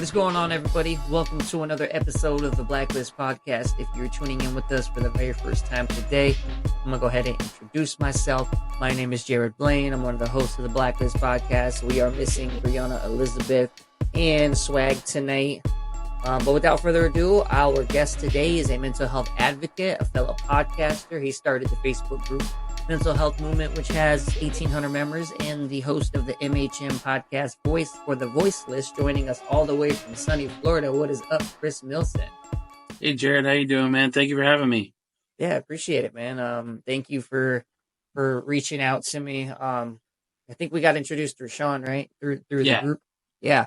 is going on, everybody? Welcome to another episode of the Blaklist podcast. If you're tuning in with us for the very first time today, I'm going to go ahead and introduce myself. My name is Jared Blaine. I'm one of the hosts of the Blaklist podcast. We are missing Brianna Elizabeth and Swag tonight. But without further ado, our guest today is a mental health advocate, a fellow podcaster. He started the Facebook group Mental Health Movement, which has 1,800 members, and the host of the MHM podcast Voice for the Voiceless, joining us all the way from sunny Florida. What is up, Chris Milson? Hey, Jared, how you doing, man? Thank you for having me. Yeah, appreciate it, man. Thank you for reaching out to me. I think we got introduced through Sean, right? Through the group. Yeah.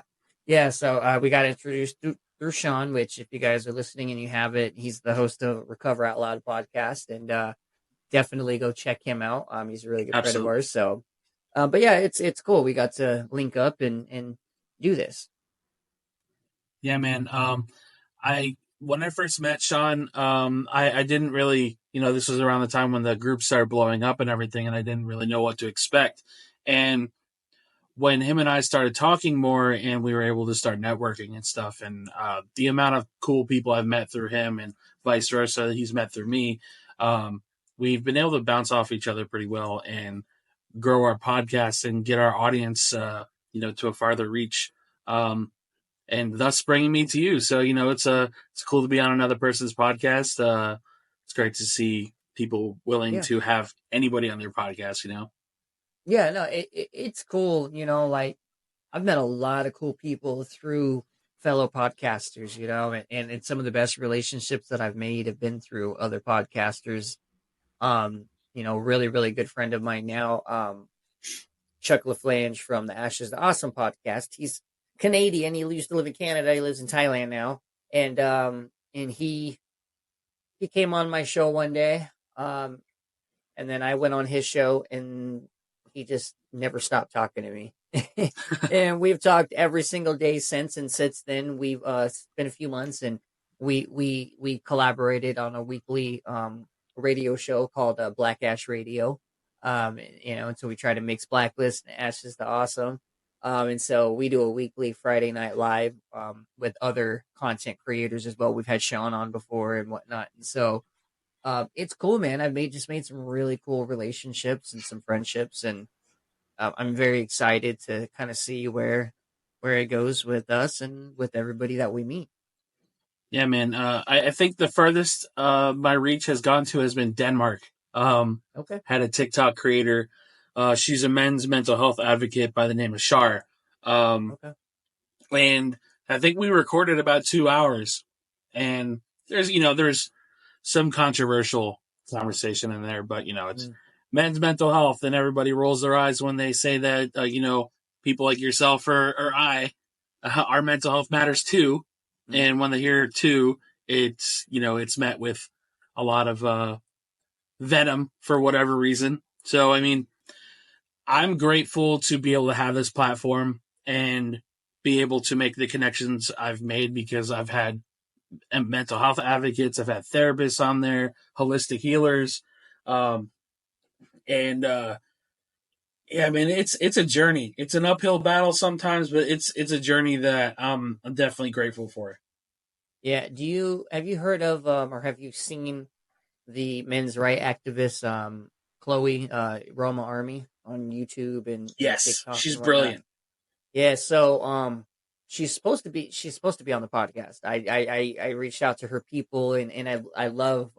So we got introduced through Sean, which if you guys are listening and you have it, he's the host of Recover Out Loud podcast, and definitely go check him out. He's a really good friend of ours. So, but yeah, it's cool. We got to link up and do this. Yeah, man. When I first met Sean, I didn't really, this was around the time when the group started blowing up and everything, and I didn't really know what to expect. And when him and I started talking more and we were able to start networking and stuff, and the amount of cool people I've met through him and vice versa that he's met through me, we've been able to bounce off each other pretty well and grow our podcast and get our audience, to a farther reach, and thus bringing me to you. So, it's cool to be on another person's podcast. It's great to see people willing to have anybody on their podcast, Yeah, no, it's cool. Like I've met a lot of cool people through fellow podcasters, and some of the best relationships that I've made have been through other podcasters. Really, really good friend of mine now, Chuck LaFlange from the Ashes to Awesome podcast. He's Canadian. He used to live in Canada. He lives in Thailand now. And he came on my show one day. And then I went on his show and he just never stopped talking to me. And we've talked every single day since. And since then we've, it's been a few months and we collaborated on a weekly, radio show called Black Ash Radio, and so we try to mix Blaklist and Ashes to Awesome, and so we do a weekly Friday night live with other content creators as well. We've had Sean on before and whatnot, and so it's cool, man. I've made some really cool relationships and some friendships, and I'm very excited to kind of see where it goes with us and with everybody that we meet. Yeah, man. I think the furthest my reach has gone to has been Denmark. Okay. Had a TikTok creator. She's a men's mental health advocate by the name of Shar. Okay. And I think we recorded about 2 hours. And there's some controversial conversation in there, but it's men's mental health, and everybody rolls their eyes when they say that people like yourself or I, our mental health matters too. And when they hear too, it's met with a lot of venom for whatever reason. So, I mean, I'm grateful to be able to have this platform and be able to make the connections I've made, because I've had mental health advocates, I've had therapists on there, holistic healers. Yeah, I mean, it's a journey. It's an uphill battle sometimes, but it's a journey that I'm definitely grateful for. Yeah. Have you heard of or have you seen the men's right activist Chloe Roma Army on YouTube and yes, TikTok? She's brilliant. Yeah. So she's supposed to be on the podcast. I reached out to her people and I love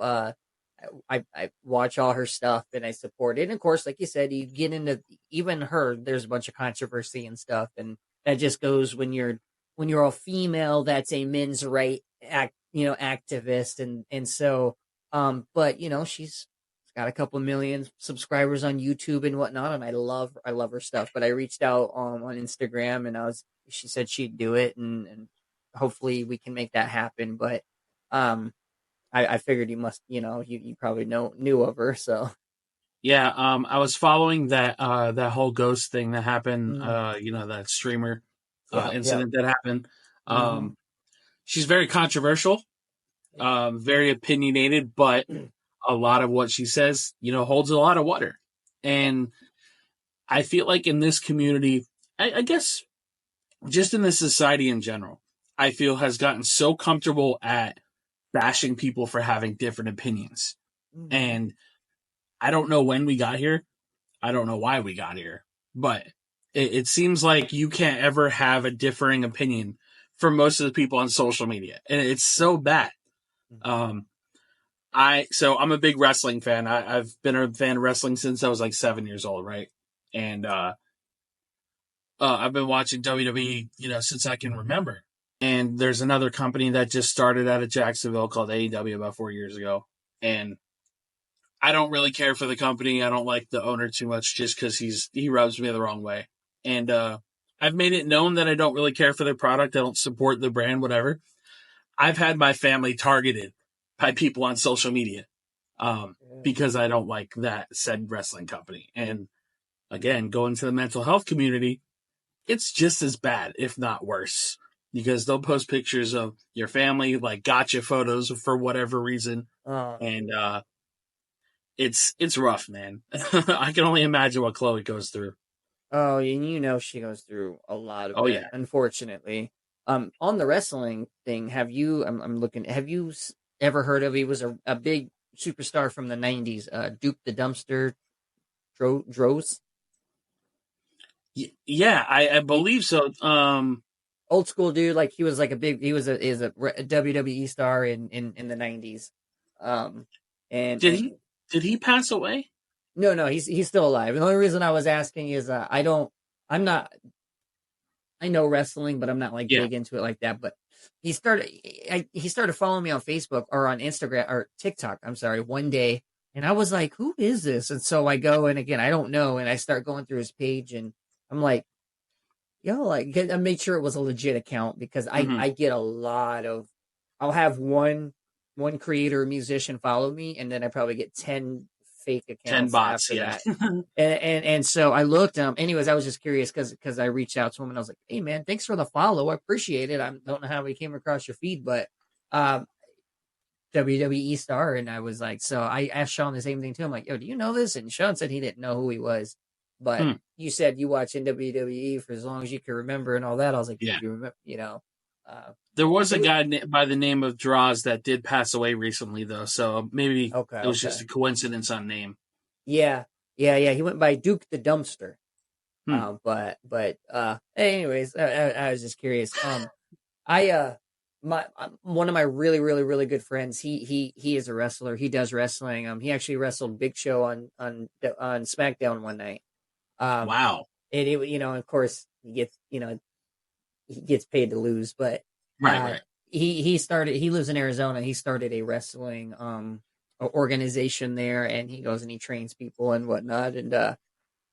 I watch all her stuff and I support it. And of course, like you said, you get into even her, there's a bunch of controversy and stuff. And that just goes when you're a female that's a men's right activist. And so, but she's got a couple million subscribers on YouTube and whatnot. And I love her stuff, but I reached out on Instagram and she said she'd do it and hopefully we can make that happen. But, I figured you must, you probably knew of her, so. Yeah, I was following that whole ghost thing that happened, that streamer incident that happened. She's very controversial, very opinionated, but a lot of what she says, holds a lot of water. And I feel like in this community, I guess just in this society in general, I feel, has gotten so comfortable at bashing people for having different opinions. Mm-hmm. And I don't know when we got here. I don't know why we got here. But it seems like you can't ever have a differing opinion for most of the people on social media. And it's so bad. Um, I'm a big wrestling fan. I've been a fan of wrestling since I was like 7 years old, right? And I've been watching WWE, since I can remember. And there's another company that just started out of Jacksonville called AEW about 4 years ago. And I don't really care for the company. I don't like the owner too much just because he rubs me the wrong way. And I've made it known that I don't really care for their product. I don't support the brand, whatever. I've had my family targeted by people on social media Yeah. because I don't like that said wrestling company. And again, going to the mental health community, it's just as bad, if not worse, because they'll post pictures of your family, like gotcha photos for whatever reason. And it's rough, man. I can only imagine what Chloe goes through. Oh, and she goes through a lot of Oh it, yeah. unfortunately. On the wrestling thing, have you? I'm looking. Have you ever heard of? He was a big superstar from the '90s. Duke the Dumpster Droz. Yeah, I He, believe so. old school dude. Like he was like a big. He was a WWE star in the '90s. Um, did and he did he pass away? no, he's still alive. And the only reason I was asking is I don't. I'm not. I know wrestling, but I'm not like Yeah. big into it like that. But he started following me on Facebook or on Instagram or TikTok. I'm sorry, one day, and I was like, "Who is this?" And so I go, and again, I don't know, and I start going through his page, and I'm like, "Yo, like," I made sure it was a legit account because Hmm. I get a lot of. I'll have one creator musician follow me, and then I probably get 10 fake 10 accounts bots. after Yeah. that. And so I looked. Anyways, I was just curious because I reached out to him and I was like, "Hey man, thanks for the follow. I appreciate it. I don't know how we came across your feed, but um, WWE star." And I was like, so I asked Sean the same thing too. I'm like, "Yo, do you know this?" And Sean said he didn't know who he was, but Hmm. you said you watching WWE for as long as you can remember and all that. I was like, Yeah. "You remember? Uh, There was a it, guy by the name of Draws that did pass away recently, though. So maybe okay, it was just okay, a coincidence on name. yeah. He went by Duke the Dumpster." Hmm. Anyways, I was just curious. I my one of my really good friends. He is a wrestler. He does wrestling. He actually wrestled Big Show on SmackDown one night. Um, Wow. and it, of course he gets paid to lose, but Right. uh, Right. he started. He lives in Arizona. He started a wrestling organization there, and he goes and he trains people and whatnot.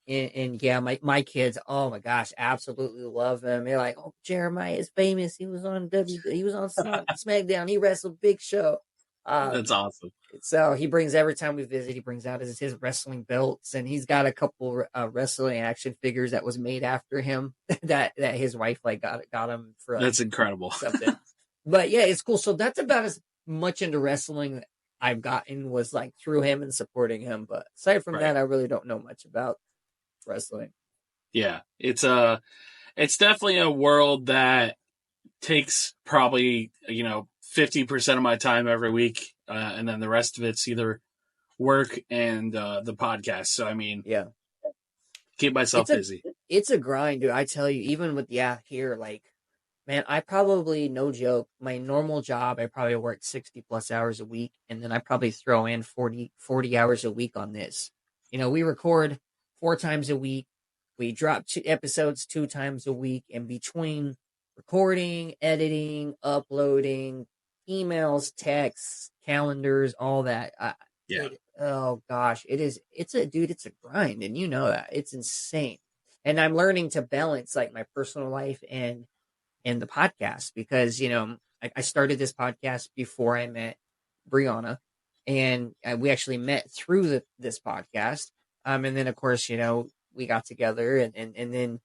And yeah, my kids, oh my gosh, absolutely love him. They're like, "Oh, Jeremiah is famous. He was on SmackDown. He wrestled Big Show." That's Um, awesome. so he brings every time we visit, he brings out his wrestling belts, and he's got a couple wrestling action figures that was made after him that his wife like got him for like That's incredible. something. But yeah, it's cool. So that's about as much into wrestling I've gotten was like through him and supporting him. But aside from Right. that, I really don't know much about wrestling. Yeah. It's definitely a world that takes probably 50% of my time every week, and then the rest of it's either work and the podcast. So I mean, Yeah. keep It's myself a busy. it's a grind, dude. I tell you, even with here, like, man, I probably no joke, my normal job, I probably work 60 plus hours a week, and then I probably throw in 40 hours a week on this. We record 4 times a week. We drop episodes 2 times a week, and between recording, editing, uploading, emails, texts, calendars, all that, Yeah. oh gosh, it's a grind, and you know that. It's insane. And I'm learning to balance like my personal life and the podcast because I started this podcast before I met Brianna, and we actually met through this podcast. And then of course we got together, and then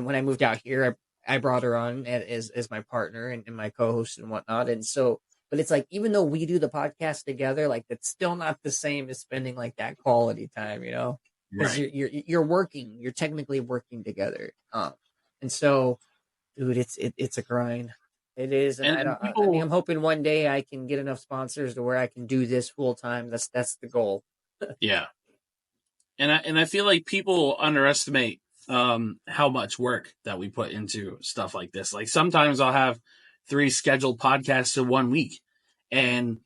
when I moved out here, I brought her on as my partner and my co-host and whatnot. And so, but it's like even though we do the podcast together, like it's still not the same as spending like that quality time, because Right. you're technically working together. And so, dude, it's a grind. It is, and And I mean, people, I'm hoping one day I can get enough sponsors to where I can do this full time. That's the goal. yeah. And I feel like people underestimate how much work that we put into stuff like this. Like sometimes I'll have 3 scheduled podcasts in 1 week, and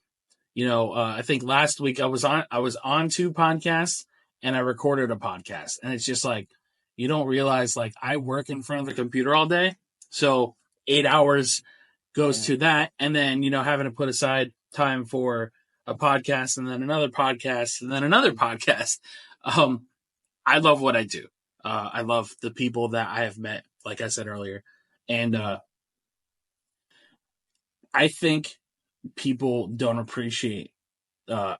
I think last week I was on 2 podcasts and I recorded a podcast, and it's just like you don't realize like I work in front of the computer all day, so 8 hours goes Yeah, to that, and then having to put aside time for a podcast and then another podcast and then another podcast. Um, I love what I do. I love the people that I have met, like I said earlier. And I think people don't appreciate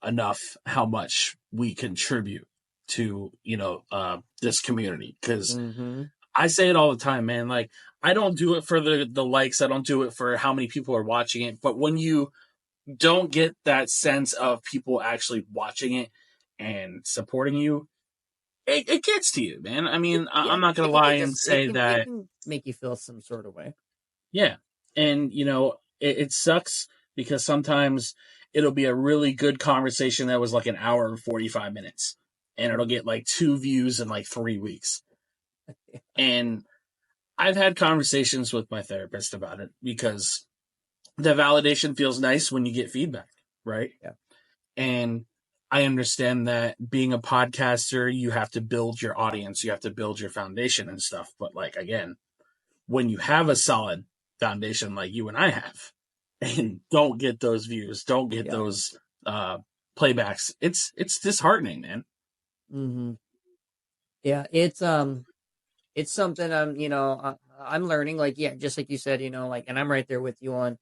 enough how much we contribute to, this community. Because mm-hmm. I say it all the time, man. Like, I don't do it for the likes. I don't do it for how many people are watching it. But when you don't get that sense of people actually watching it and supporting you, it gets to you, man. I mean, Yeah, I'm not gonna it lie and does. It say can it that, can make you feel some sort of way. yeah. And it sucks because sometimes it'll be a really good conversation that was like an hour and 45 minutes, and it'll get like 2 views in like 3 weeks. And I've had conversations with my therapist about it because the validation feels nice when you get feedback, right? Yeah, And I understand that being a podcaster, you have to build your audience, you have to build your foundation and stuff. But like, again, when you have a solid foundation like you and I have, and don't get those views, don't get yeah. those playbacks, it's disheartening, man. Mm-hmm. Yeah, it's something I'm learning. Like, yeah, just like you said, like, and I'm right there with you on.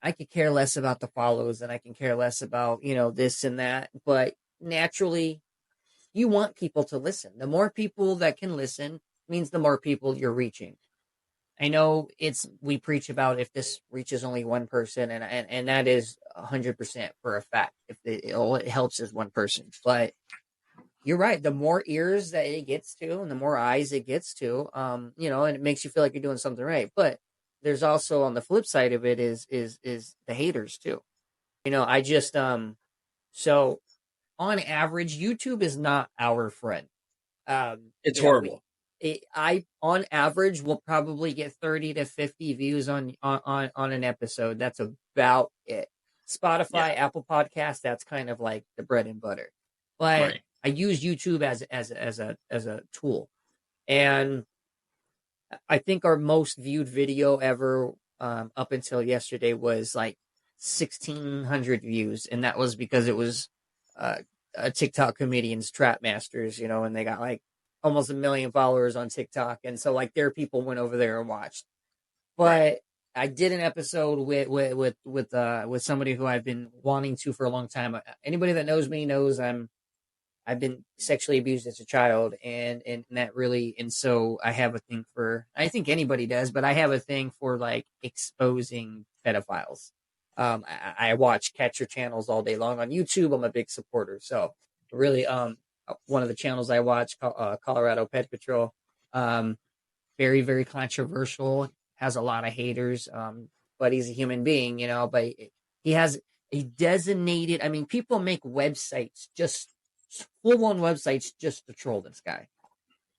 I could care less about the follows, and I can care less about this and that. But naturally, you want people to listen. The more people that can listen means the more people you're reaching. I know we preach about if this reaches only one person, and that is 100% for a fact. If all it helps is one person, but you're right. The more ears that it gets to, and the more eyes it gets to, and it makes you feel like you're doing something right. But there's also on the flip side of it is the haters too. I just so on average, YouTube is not our friend. Um, It's you know, we horrible. I on average will probably get 30 to 50 views on an episode. That's about it. Yeah, Spotify, Apple Podcast, that's kind of like the bread and butter. But right. I use YouTube as a tool. And I think our most viewed video ever up until yesterday was like 1,600 views, and that was because it was uh, a TikTok comedians, Trap Masters, and they got like almost 1 million followers on TikTok, and so like their people went over there and watched. Right. But I did an episode with somebody who I've been wanting to for a long time. Anybody that knows me knows I've been sexually abused as a child, and that really, and so I have a thing for, I think anybody does, but I have a thing for like exposing pedophiles. I watch catcher channels all day long on YouTube. I'm a big supporter. So really, one of the channels I watch, Colorado Pet Patrol, um, very, very controversial, has a lot of haters. But he's a human being, but he has a designated, I mean, people make websites, just full on websites, just to troll this guy.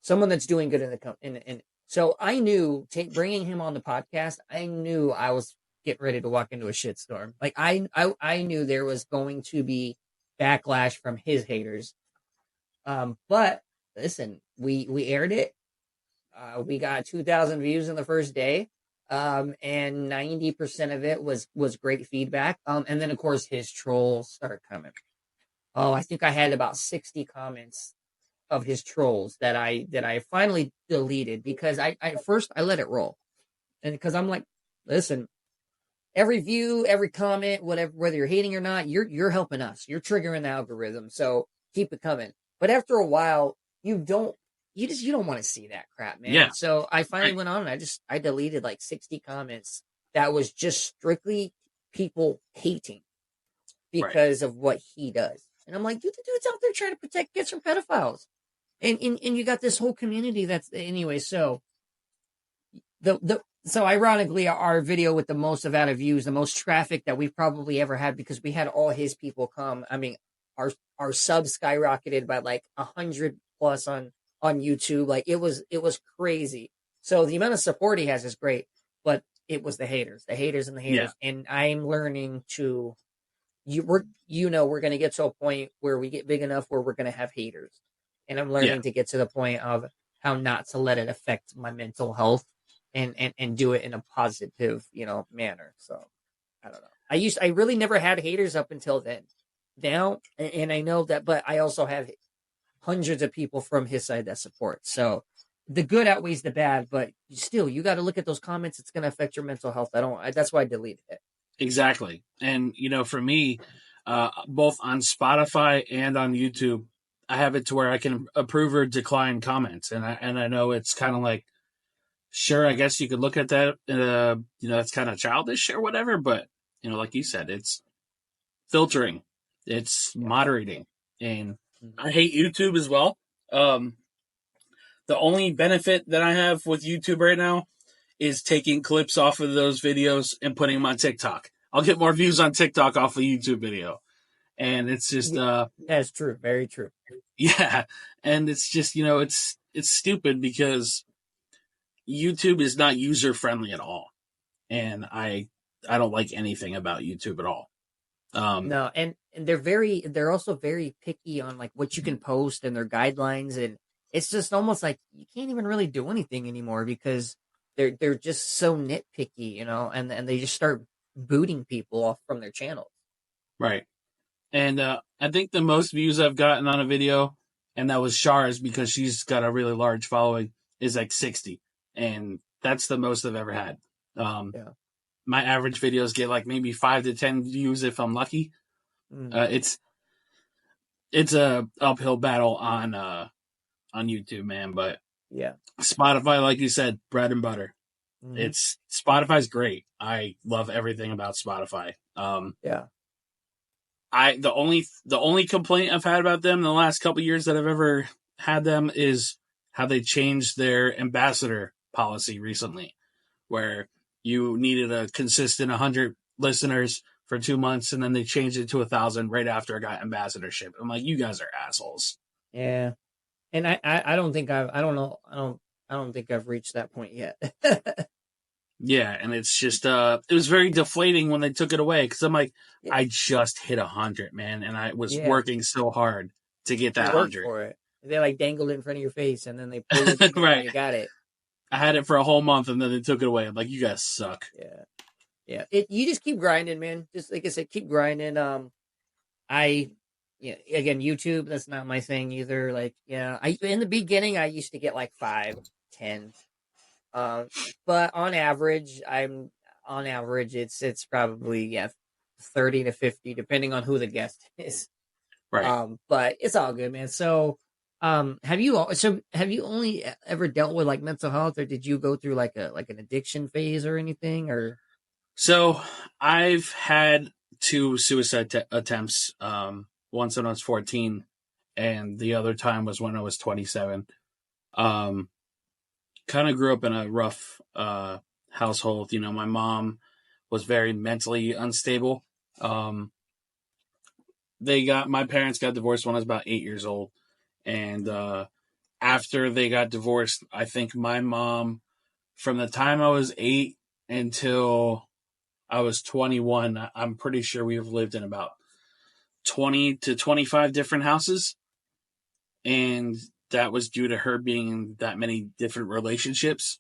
Someone that's doing good in the company. And so I knew, bringing him on the podcast, I knew I was getting ready to walk into a shitstorm. Like I knew there was going to be backlash from his haters. But listen, we aired it. We got 2,000 views in the first day. And 90% of it was great feedback. And then of course his trolls started coming. Oh, I think I had about 60 comments of his trolls that I finally deleted because I first I let it roll. And because I'm like, listen, every view, every comment, whatever, whether you're hating or not, you're helping us. You're triggering the algorithm. So keep it coming. But after a while, you don't want to see that crap, man. Yeah, So I finally right. went on and I deleted like 60 comments that was just strictly people hating Right. because of what he does. And I'm like, dude, the dude's out there trying to protect kids from pedophiles. And you got this whole community that's anyway. So the So ironically, our video with the most amount of views, the most traffic that we've probably ever had, because we had all his people come. I mean, our subs skyrocketed by like 100 plus on YouTube. Like it was crazy. So the amount of support he has is great, but it was the haters and the Yeah, haters. And I'm learning to we're gonna get to a point where we get big enough where we're gonna have haters, and I'm yeah, learning to get to the point of how not to let it affect my mental health, and do it in a positive manner. So I don't know. I really never had haters up until then. Now, and I know that, but I also have hundreds of people from his side that support. So the good outweighs the bad, but still, you got to look at those comments. It's going to affect your mental health. That's why I deleted it. exactly. And for me, both on Spotify and on YouTube, I have it to where I can approve or decline comments, and I know it's kind of like, sure, I guess you could look at that, it's kind of childish or whatever, but like you said, it's filtering, it's Yeah. moderating, and Mhm. I hate YouTube as well. Um, the only benefit that I have with YouTube right now is taking clips off of those videos and putting them on TikTok. I'll get more views on TikTok off a YouTube video, and it's just Yeah, that's true. Very true. yeah, and it's just it's stupid because YouTube is not user friendly at all, and I don't like anything about YouTube at all. Um, No, and they're also very picky on like what you can post and their guidelines, and it's just almost like you can't even really do anything anymore because they're just so nitpicky, and they just start booting people off from their channels. right, and I think the most views I've gotten on a video, and that was Char's because she's got a really large following, is like 60, and that's the most I've ever had. Um, Yeah. my average videos get like maybe 5 to 10 views if I'm lucky. Mm, It's a uphill battle on YouTube, man. But yeah. Spotify, like you said, bread and butter. Hmm. It's Spotify's great. I love everything about Spotify. Yeah. The only complaint I've had about them in the last couple of years that I've ever had them is how they changed their ambassador policy recently, where you needed a consistent 100 listeners for 2 months, and then they changed it to 1,000 right after I got ambassadorship. I'm like, you guys are assholes. Yeah. And I don't think I don't know I don't think I've reached that point yet. Yeah, and it's just it was very deflating when they took it away because I'm like, Yeah. I just hit 100, man, and I was Yeah. working so hard to get You that worked 100. for it. They like dangled it in front of your face, and then they pulled the trigger when Right. you got it. I had it for a whole month and then they took it away. I'm like, you guys suck. Yeah. Yeah. You just keep grinding, man. Just like I said, keep grinding. I yeah, again, YouTube, that's not my thing either. Like, yeah, I in the beginning I used to get like 5, 10. Um, but on average it's probably, yeah, 30 to 50, depending on who the guest is. Right. But it's all good, man. So have you only ever dealt with like mental health, or did you go through like an addiction phase or anything, or So I've had two suicide attempts. Once when I was 14, and the other time was when I was 27. Um, kind of grew up in a rough household. My mom was very mentally unstable. Um, my parents got divorced when I was about 8 years old, and after they got divorced, I think my mom, from the time I was 8 until I was 21, I'm pretty sure we've lived in about 20 to 25 different houses. And that was due to her being in that many different relationships.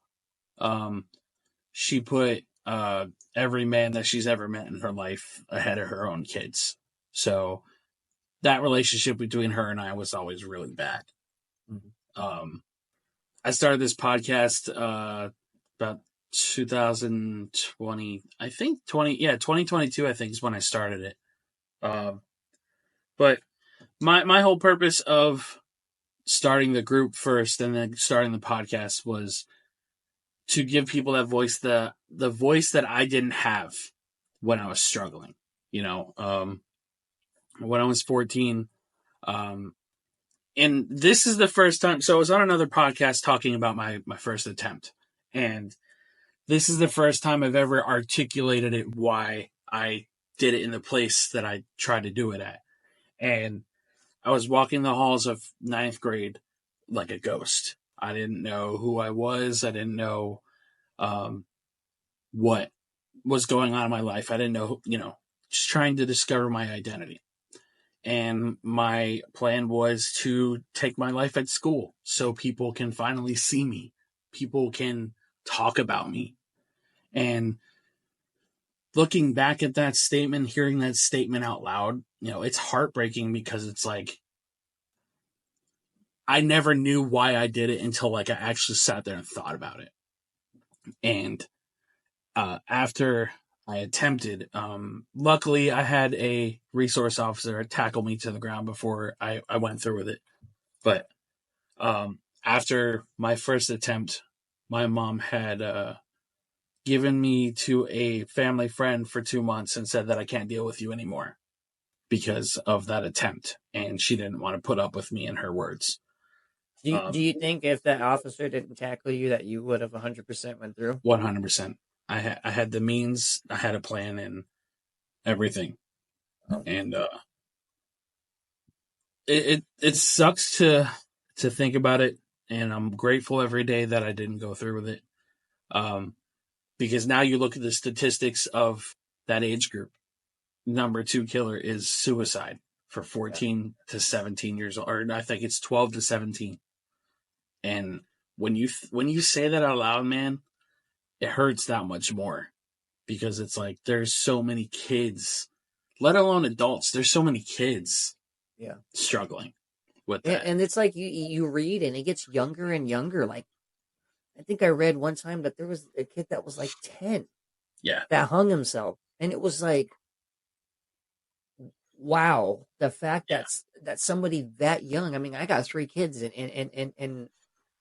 Um, she put every man that she's ever met in her life ahead of her own kids. So that relationship between her and I was always really bad. Um, I started this podcast about 2020, I think 2022, I think is when I started it. But my whole purpose of starting the group first and then starting the podcast was to give people that voice, the voice that I didn't have when I was struggling. When I was 14, um, and this is the first time. So I was on another podcast talking about my first attempt, and this is the first time I've ever articulated it why I did it in the place that I tried to do it at. And I was walking the halls of ninth grade like a ghost. I didn't know who I was. I didn't know um, what was going on in my life. I didn't know, just trying to discover my identity. And my plan was to take my life at school so people can finally see me. People can talk about me. And looking back at that statement, hearing that statement out loud, it's heartbreaking because it's like, I never knew why I did it until like I actually sat there and thought about it. And after I attempted, luckily I had a resource officer tackle me to the ground before I went through with it. But after my first attempt, my mom had given me to a family friend for 2 months and said that I can't deal with you anymore because of that attempt. And she didn't want to put up with me, in her words. Do you think if that officer didn't tackle you that you would have 100% went through? 100%. I had the means, I had a plan, and everything. And it sucks to think about it, and I'm grateful every day that I didn't go through with it. Because now you look at the statistics of that age group. Number 2 killer is suicide for 14 to 17 years old, or I think it's 12 to 17. And when you say that out loud, man, it hurts that much more, because it's like there's so many kids, let alone adults. There's so many kids, struggling with that. And it's like you read and it gets younger and younger. Like I think I read one time that there was a kid that was like 10 Yeah, that hung himself, and it was like, wow, the fact yeah, that somebody that young. I mean, I got 3 kids, and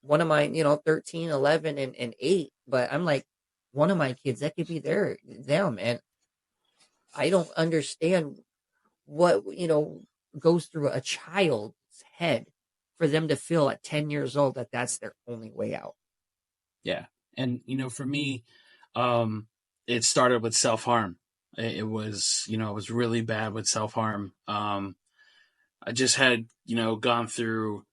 one of mine, 13, 11, and 8. But I'm like, one of my kids that could be them, and I don't understand what goes through a child's head for them to feel at 10 years old that that's their only way out. yeah. And for me, it started with self harm. It was, it was really bad with self harm. I just had, gone through,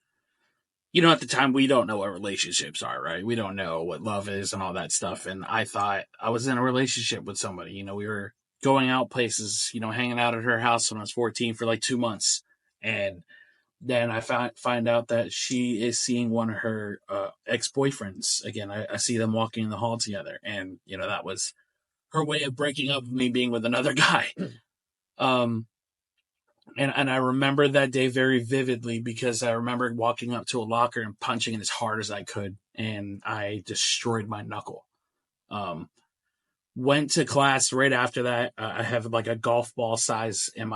at the time we don't know what relationships are, right? We don't know what love is and all that stuff. And I thought I was in a relationship with somebody. We were going out places, hanging out at her house when I was 14 for like 2 months. And then I find out that she is seeing one of her ex-boyfriends again. I see them walking in the hall together, and that was her way of breaking up with me being with another guy. Um, and I remember that day very vividly because I remember walking up to a locker and punching it as hard as I could, and I destroyed my knuckle. Um, Went to class right after that. I have like a golf ball size uh, in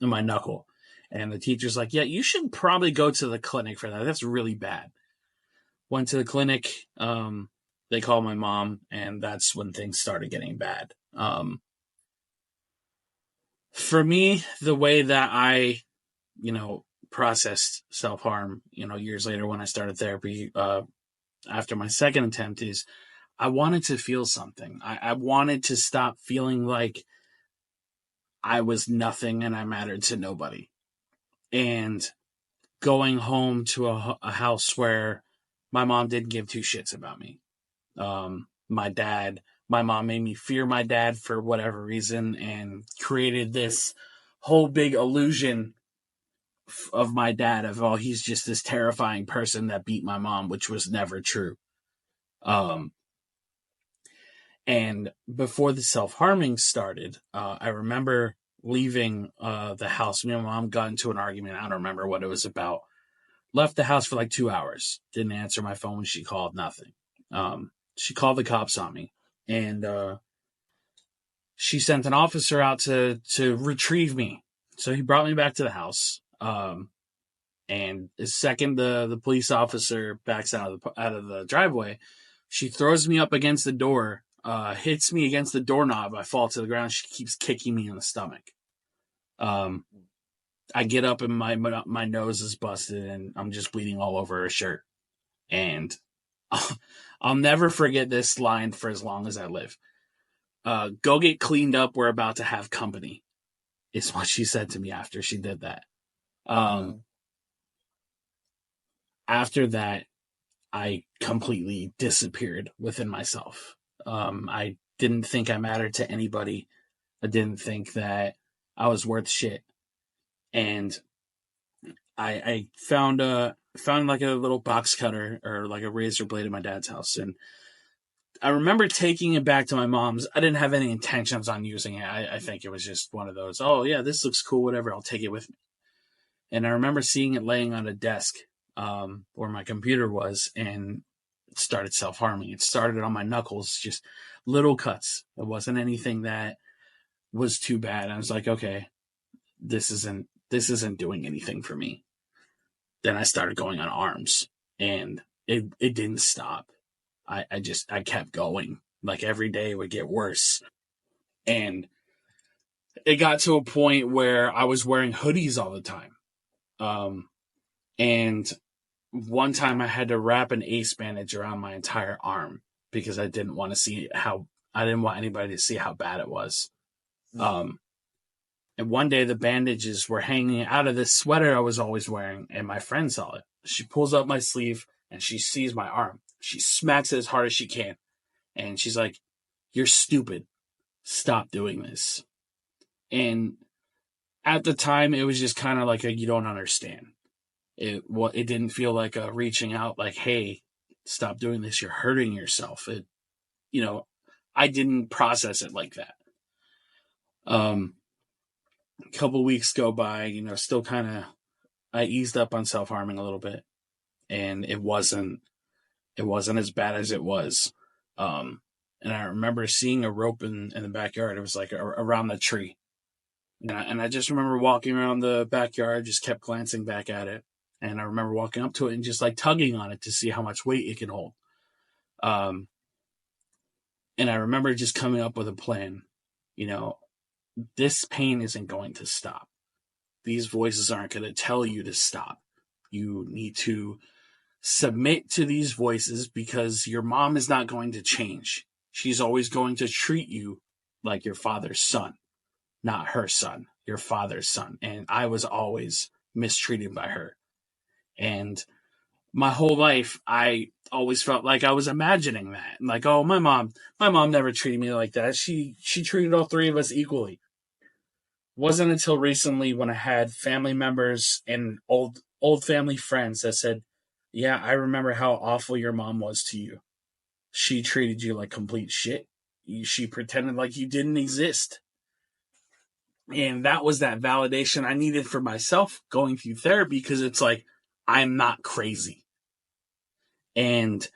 my knuckle, and the teacher's like, "Yeah, you should probably go to the clinic for that. That's really bad." Went to the clinic. They called my mom, and that's when things started getting bad. For me, the way that I, processed self harm, years later when I started therapy, after my second attempt, is I wanted to feel something. I wanted to stop feeling like I was nothing and I mattered to nobody. And going home to a house where my mom didn't give two shits about me. My mom made me fear my dad for whatever reason and created this whole big illusion of my dad of, oh, he's just this terrifying person that beat my mom, which was never true. Um, and before the self-harming started, I remember leaving the house. Me and my mom got into an argument. I don't remember what it was about. Left the house for like 2 hours. Didn't answer my phone when she called, nothing. She called the cops on me. And she sent an officer out to retrieve me. So he brought me back to the house. And the second the police officer backs out of the driveway, she throws me up against the door, hits me against the doorknob. I fall to the ground. She keeps kicking me in the stomach. I get up and my nose is busted and I'm just bleeding all over her shirt. And I'll never forget this line for as long as I live. Go get cleaned up. We're about to have company, is what she said to me after she did that. Wow. After that, I completely disappeared within myself. I didn't think I mattered to anybody. I didn't think that I was worth shit. And I found like a little box cutter or like a razor blade at my dad's house, and I remember taking it back to my mom's. I didn't have any intentions on using it. I think it was just one of those, oh yeah, this looks cool, whatever, I'll take it with me. And I remember seeing it laying on a desk where my computer was, and it started self-harming. It started on my knuckles, just little cuts. It wasn't anything that was too bad. I was like, okay, this isn't doing anything for me. Then I started going on arms, and it didn't stop. I kept going. Like every day would get worse. And it got to a point where I was wearing hoodies all the time. And one time I had to wrap an ace bandage around my entire arm because I didn't want anybody to see how bad it was. And one day the bandages were hanging out of this sweater I was always wearing, and my friend saw it. She pulls up my sleeve and she sees my arm. She smacks it as hard as she can. And she's like, "You're stupid. Stop doing this." And at the time, it was just kind of like you don't understand. It didn't feel like a reaching out, like, "Hey, stop doing this. You're hurting yourself." I didn't process it like that. A couple weeks go by, still kind of, I eased up on self-harming a little bit, and it wasn't as bad as it was. And I remember seeing a rope in the backyard. It was like around the tree. And I just remember walking around the backyard, just kept glancing back at it. And I remember walking up to it and just like tugging on it to see how much weight it can hold. And I remember just coming up with a plan. This pain isn't going to stop. These voices aren't going to tell you to stop. You need to submit to these voices because your mom is not going to change. She's always going to treat you like your father's son, not her son, your father's son. And I was always mistreated by her. And my whole life, I always felt like I was imagining that. Like, oh, my mom never treated me like that. She treated all three of us equally. Wasn't until recently when I had family members and old family friends that said, "Yeah, I remember how awful your mom was to you. She treated you like complete shit. She pretended like you didn't exist." And that was that validation I needed for myself going through therapy, because it's like, I'm not crazy. And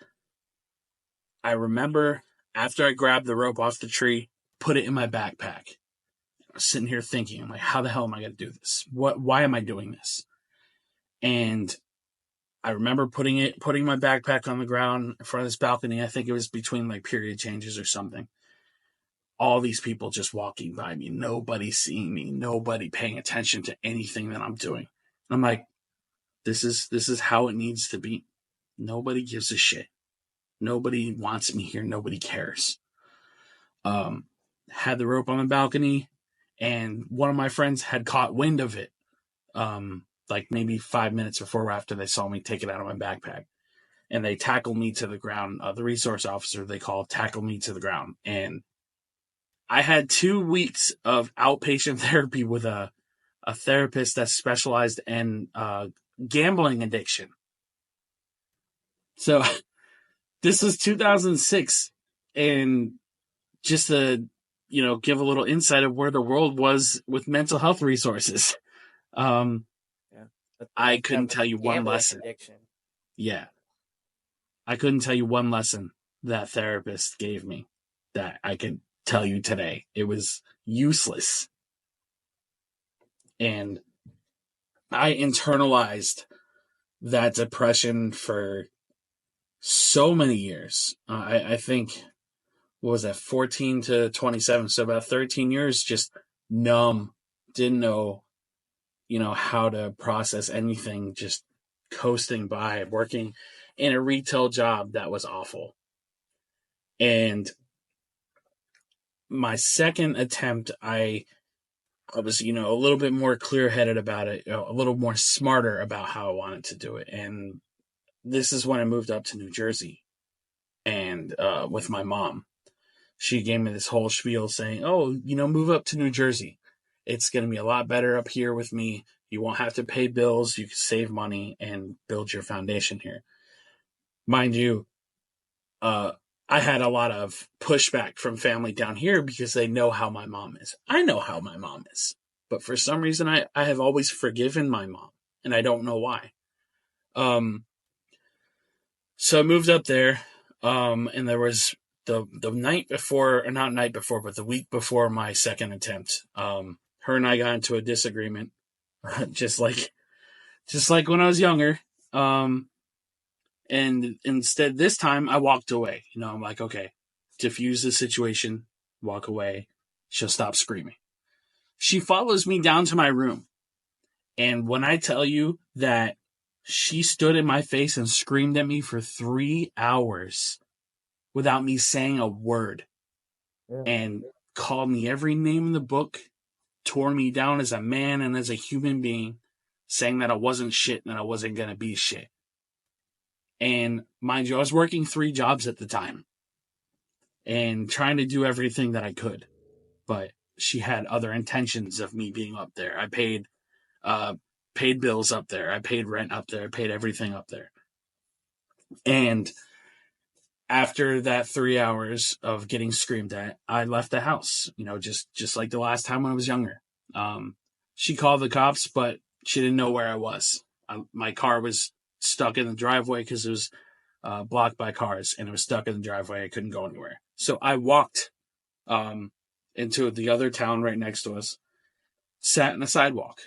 I remember after I grabbed the rope off the tree, put it in my backpack. I was sitting here thinking, I'm like, how the hell am I going to do this? Why am I doing this? And I remember putting my backpack on the ground in front of this balcony. I think it was between like period changes or something. All these people just walking by me, nobody seeing me, nobody paying attention to anything that I'm doing. I'm like, this is how it needs to be. Nobody gives a shit. Nobody wants me here. Nobody cares. Had the rope on the balcony, and one of my friends had caught wind of it. Like maybe 5 minutes before or after they saw me take it out of my backpack, and they tackled me to the ground. The resource officer they called tackled me to the ground, and I had 2 weeks of outpatient therapy with a therapist that specialized in gambling addiction. So this was 2006, and just to give a little insight of where the world was with mental health resources. Yeah. I couldn't tell you one lesson. Addiction. Yeah. I couldn't tell you one lesson that therapist gave me that I could tell you today. It was useless. And I internalized that depression for so many years. I think, what was that, 14 to 27? So about 13 years, just numb, didn't know, how to process anything, just coasting by, working in a retail job that was awful. And my second attempt, I was, a little bit more clear-headed about it, a little more smarter about how I wanted to do it. And this is when I moved up to New Jersey and with my mom. She gave me this whole spiel saying, oh, move up to New Jersey. It's going to be a lot better up here with me. You won't have to pay bills. You can save money and build your foundation here. Mind you, I had a lot of pushback from family down here because they know how my mom is. I know how my mom is. But for some reason, I have always forgiven my mom, and I don't know why. So I moved up there, and there was the night before, or not night before, but the week before my second attempt. Her and I got into a disagreement, just like when I was younger. And instead, this time, I walked away. I'm like, okay, diffuse the situation, walk away. She'll stop screaming. She follows me down to my room. And when I tell you that she stood in my face and screamed at me for 3 hours without me saying a word, and called me every name in the book, tore me down as a man and as a human being, saying that I wasn't shit and that I wasn't going to be shit. And mind you, I was working 3 jobs at the time and trying to do everything that I could. But she had other intentions of me being up there. I paid bills up there. I paid rent up there. I paid everything up there. And after that 3 hours of getting screamed at, I left the house, just like the last time when I was younger. She called the cops, but she didn't know where I was. My car was stuck in the driveway because it was blocked by cars, and it was stuck in the driveway. I couldn't go anywhere. So I walked into the other town right next to us, sat in the sidewalk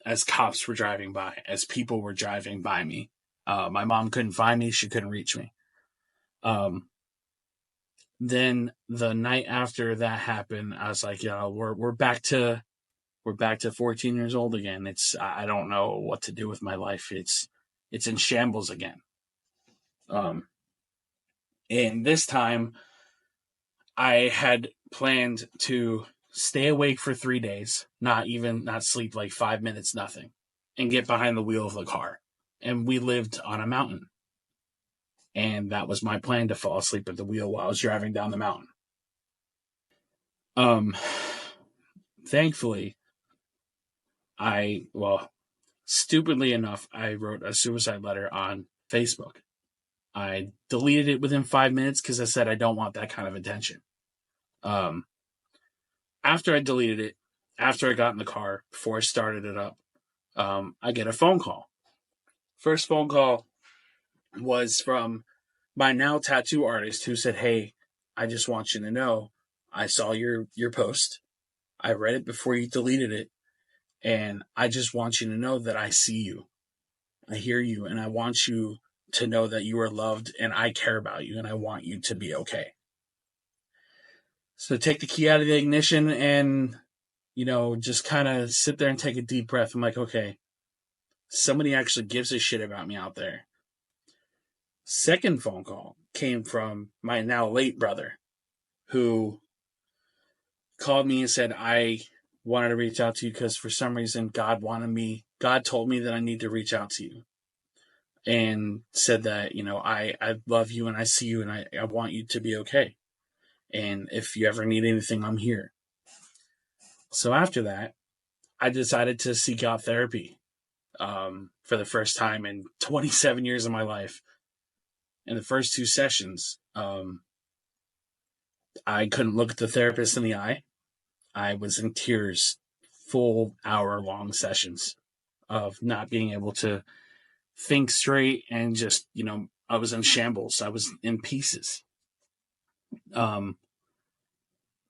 as cops were driving by, as people were driving by me. My mom couldn't find me. She couldn't reach me. Then the night after that happened, I was like, we're back to 14 years old again. I don't know what to do with my life. It's in shambles again. And this time I had planned to stay awake for 3 days, not sleep, like 5 minutes, nothing, and get behind the wheel of the car. And we lived on a mountain. And that was my plan, to fall asleep at the wheel while I was driving down the mountain. Thankfully, stupidly enough, I wrote a suicide letter on Facebook. I deleted it within 5 minutes because I said I don't want that kind of attention. After I deleted it, after I got in the car, before I started it up, I get a phone call. First phone call was from my now tattoo artist, who said, hey, I just want you to know, I saw your post. I read it before you deleted it. And I just want you to know that I see you. I hear you. And I want you to know that you are loved, and I care about you, and I want you to be okay. So take the key out of the ignition and, just kind of sit there and take a deep breath. I'm like, okay, somebody actually gives a shit about me out there. Second phone call came from my now late brother, who called me and said, I wanted to reach out to you because for some reason God told me that I need to reach out to you, and said that, I love you and I see you and I want you to be okay. And if you ever need anything, I'm here. So after that, I decided to seek out therapy for the first time in 27 years of my life. In the first 2 sessions, I couldn't look at the therapist in the eye. I was in tears, full hour-long sessions of not being able to think straight, and just, I was in shambles. I was in pieces.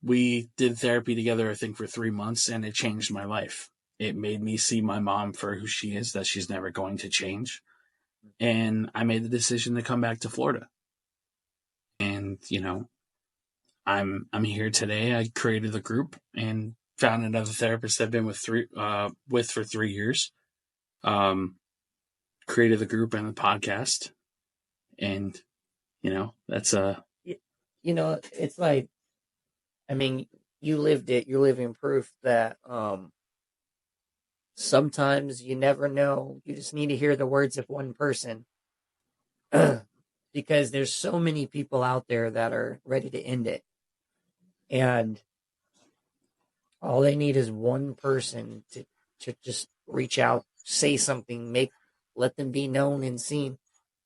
We did therapy together, I think, for 3 months, and it changed my life. It made me see my mom for who she is, that she's never going to change. And I made the decision to come back to Florida. And, I'm here today. I created the group and found another therapist I've been with for 3 years. Created the group and the podcast. And, that's It's like, I mean, you lived it. You're living proof that sometimes you never know. You just need to hear the words of one person because there's so many people out there that are ready to end it. And all they need is one person to just reach out, say something, let them be known and seen,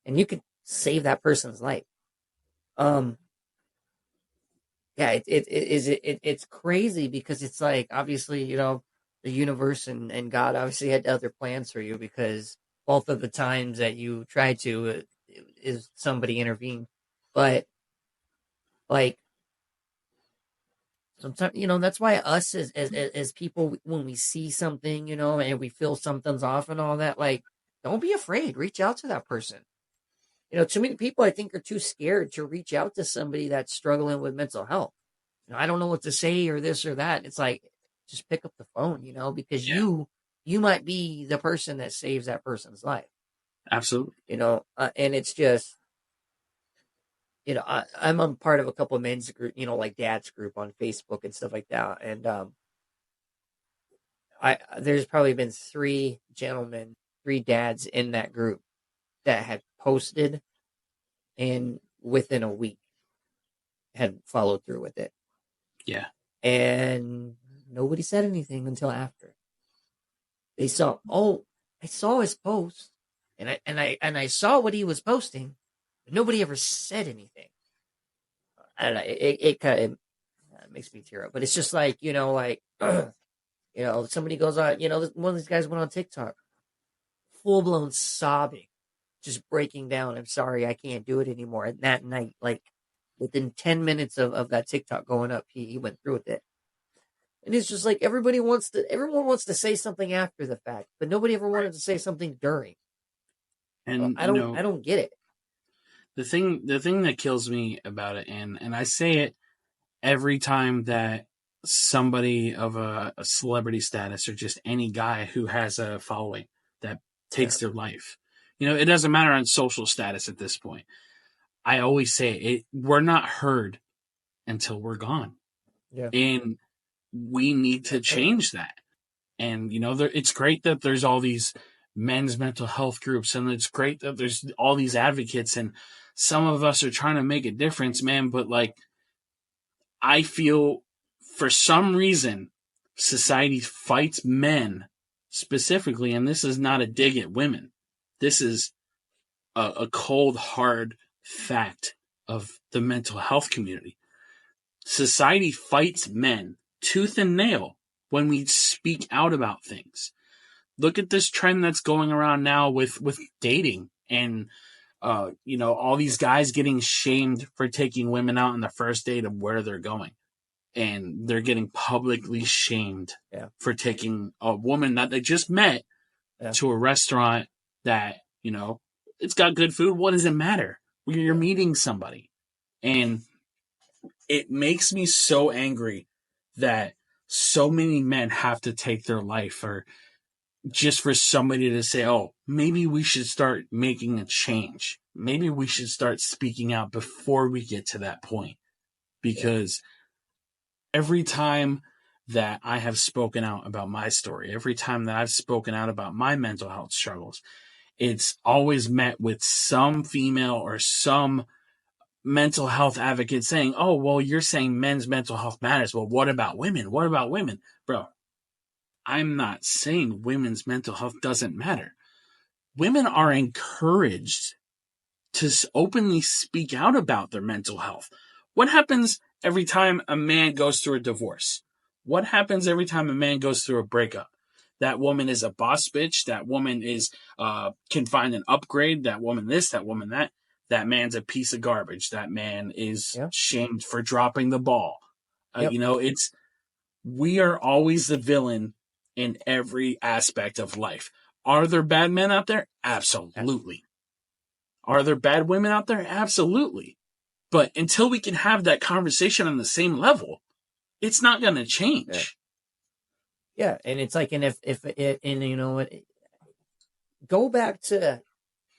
and you could save that person's life. Um, yeah, it's crazy because it's like obviously the universe and God obviously had other plans for you because both of the times that you tried to is somebody intervened, but like sometimes that's why us as people when we see something and we feel something's off and all that, like don't be afraid, reach out to that person. Too many people I think are too scared to reach out to somebody that's struggling with mental health. I don't know what to say or this or that. It's like just pick up the phone, because yeah, you might be the person that saves that person's life. absolutely. And it's just I'm a part of a couple of men's group, like dad's group on Facebook and stuff like that. And I there's probably been three dads in that group that had posted and within a week had followed through with it. Yeah. And nobody said anything until after. They saw, oh, I saw his post and I saw what he was posting, but nobody ever said anything. I don't know, it kind of makes me tear up. But it's just like, somebody goes on, one of these guys went on TikTok, full blown sobbing, just breaking down. I'm sorry, I can't do it anymore. And that night, like within 10 minutes of that TikTok going up, he went through with it. And it's just like everyone wants to say something after the fact, but nobody ever wanted to say something during. And, I don't get it. the thing that kills me about it, and I say it every time that somebody of a celebrity status or just any guy who has a following that Yeah, takes their life. It doesn't matter on social status at this point. I always say we're not heard until we're gone. yeah, And we need to change that. And, it's great that there's all these men's mental health groups, and it's great that there's all these advocates, and some of us are trying to make a difference, man. But, like, I feel for some reason society fights men specifically, and this is not a dig at women. This is a cold, hard fact of the mental health community. Society fights men tooth and nail when we speak out about things. Look at this trend that's going around now with dating and all these guys getting shamed for taking women out on the first date of where they're going, and they're getting publicly shamed yeah, for taking a woman that they just met yeah, to a restaurant that it's got good food. What does it matter? You're meeting somebody, and it makes me so angry that so many men have to take their life, or just for somebody to say, oh, maybe we should start making a change. Maybe we should start speaking out before we get to that point. yeah, Because every time that I have spoken out about my story, every time that I've spoken out about my mental health struggles, it's always met with some female or some mental health advocate saying, oh, well, you're saying men's mental health matters. Well, what about women? What about women? Bro, I'm not saying women's mental health doesn't matter. Women are encouraged to openly speak out about their mental health. What happens every time a man goes through a divorce? What happens every time a man goes through a breakup? That woman is a boss bitch. That woman is can find an upgrade. That woman this. That woman that. That man's a piece of garbage. That man is yeah, shamed for dropping the ball. yep, It's we are always the villain in every aspect of life. Are there bad men out there? yeah, Absolutely. Are there bad women out there? Absolutely. But until we can have that conversation on the same level, it's not going to yeah. change. Yeah, and it's like, and if it, and you know what, go back to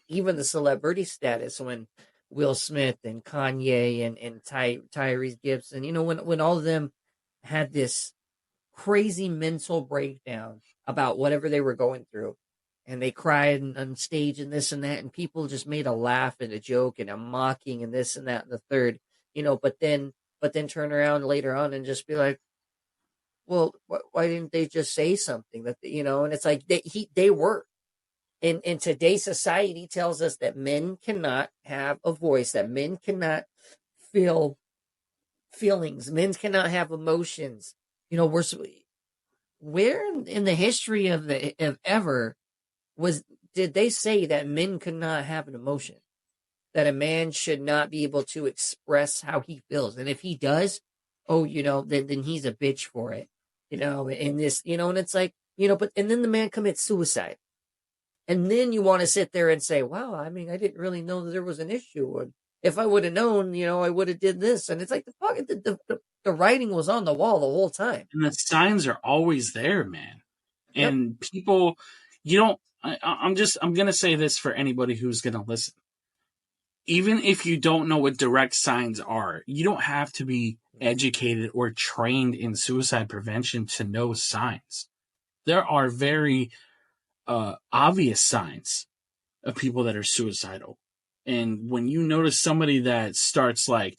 even the celebrity status when Will Smith and Kanye and Tyrese Gibson, when all of them had this crazy mental breakdown about whatever they were going through, and they cried on stage and this and that, and people just made a laugh and a joke and a mocking and this and that and the third, but then turn around later on and just be like, well, why didn't they just say something that and it's like they were. And today's society tells us that men cannot have a voice, that men cannot feel feelings, men cannot have emotions. Where in the history of ever was did they say that men could not have an emotion? That a man should not be able to express how he feels, and if he does, oh, then he's a bitch for it, in this, and it's like, but and then the man commits suicide. And then you want to sit there and say, wow, I mean, I didn't really know that there was an issue. And if I would have known, I would have did this. And it's like the writing was on the wall the whole time. And the signs are always there, man. Yep. And people, I'm going to say this for anybody who's going to listen. Even if you don't know what direct signs are, you don't have to be educated or trained in suicide prevention to know signs. There are very obvious signs of people that are suicidal. And when you notice somebody that starts like,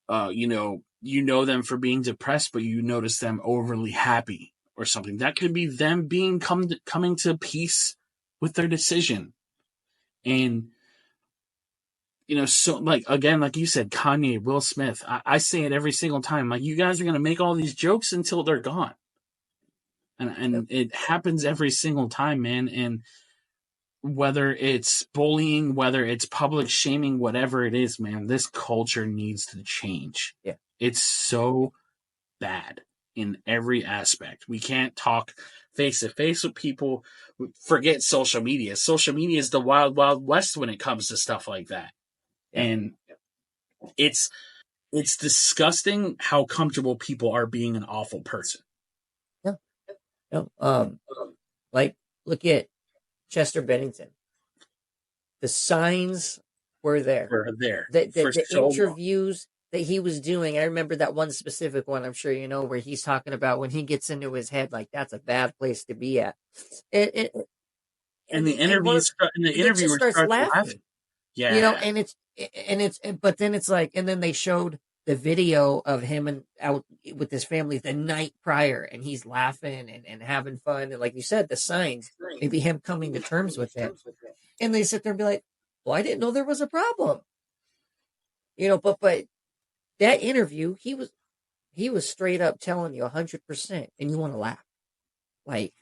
you know them for being depressed, but you notice them overly happy or something, that could be them coming to peace with their decision. And, so like, again, like you said, Kanye, Will Smith, I say it every single time, like, you guys are going to make all these jokes until they're gone. And it happens every single time, man. And whether it's bullying, whether it's public shaming, whatever it is, man, this culture needs to change. Yeah. It's so bad in every aspect. We can't talk face to face with people. Forget social media. Social media is the wild, wild west when it comes to stuff like that. Yeah. And it's disgusting how comfortable people are being an awful person. Yeah. Like, look at Chester Bennington. The signs were there. The interviews that he was doing. I remember that one specific one, I'm sure you know, where he's talking about when he gets into his head, like, that's a bad place to be at. And the interviewer starts laughing. Yeah. But then it's like, and then they showed the video of him and out with his family the night prior, and he's laughing and having fun. And like you said, the signs, maybe him coming to terms with it. And they sit there and be like, well, I didn't know there was a problem. But that interview, he was straight up telling you 100%, and you want to laugh. Like,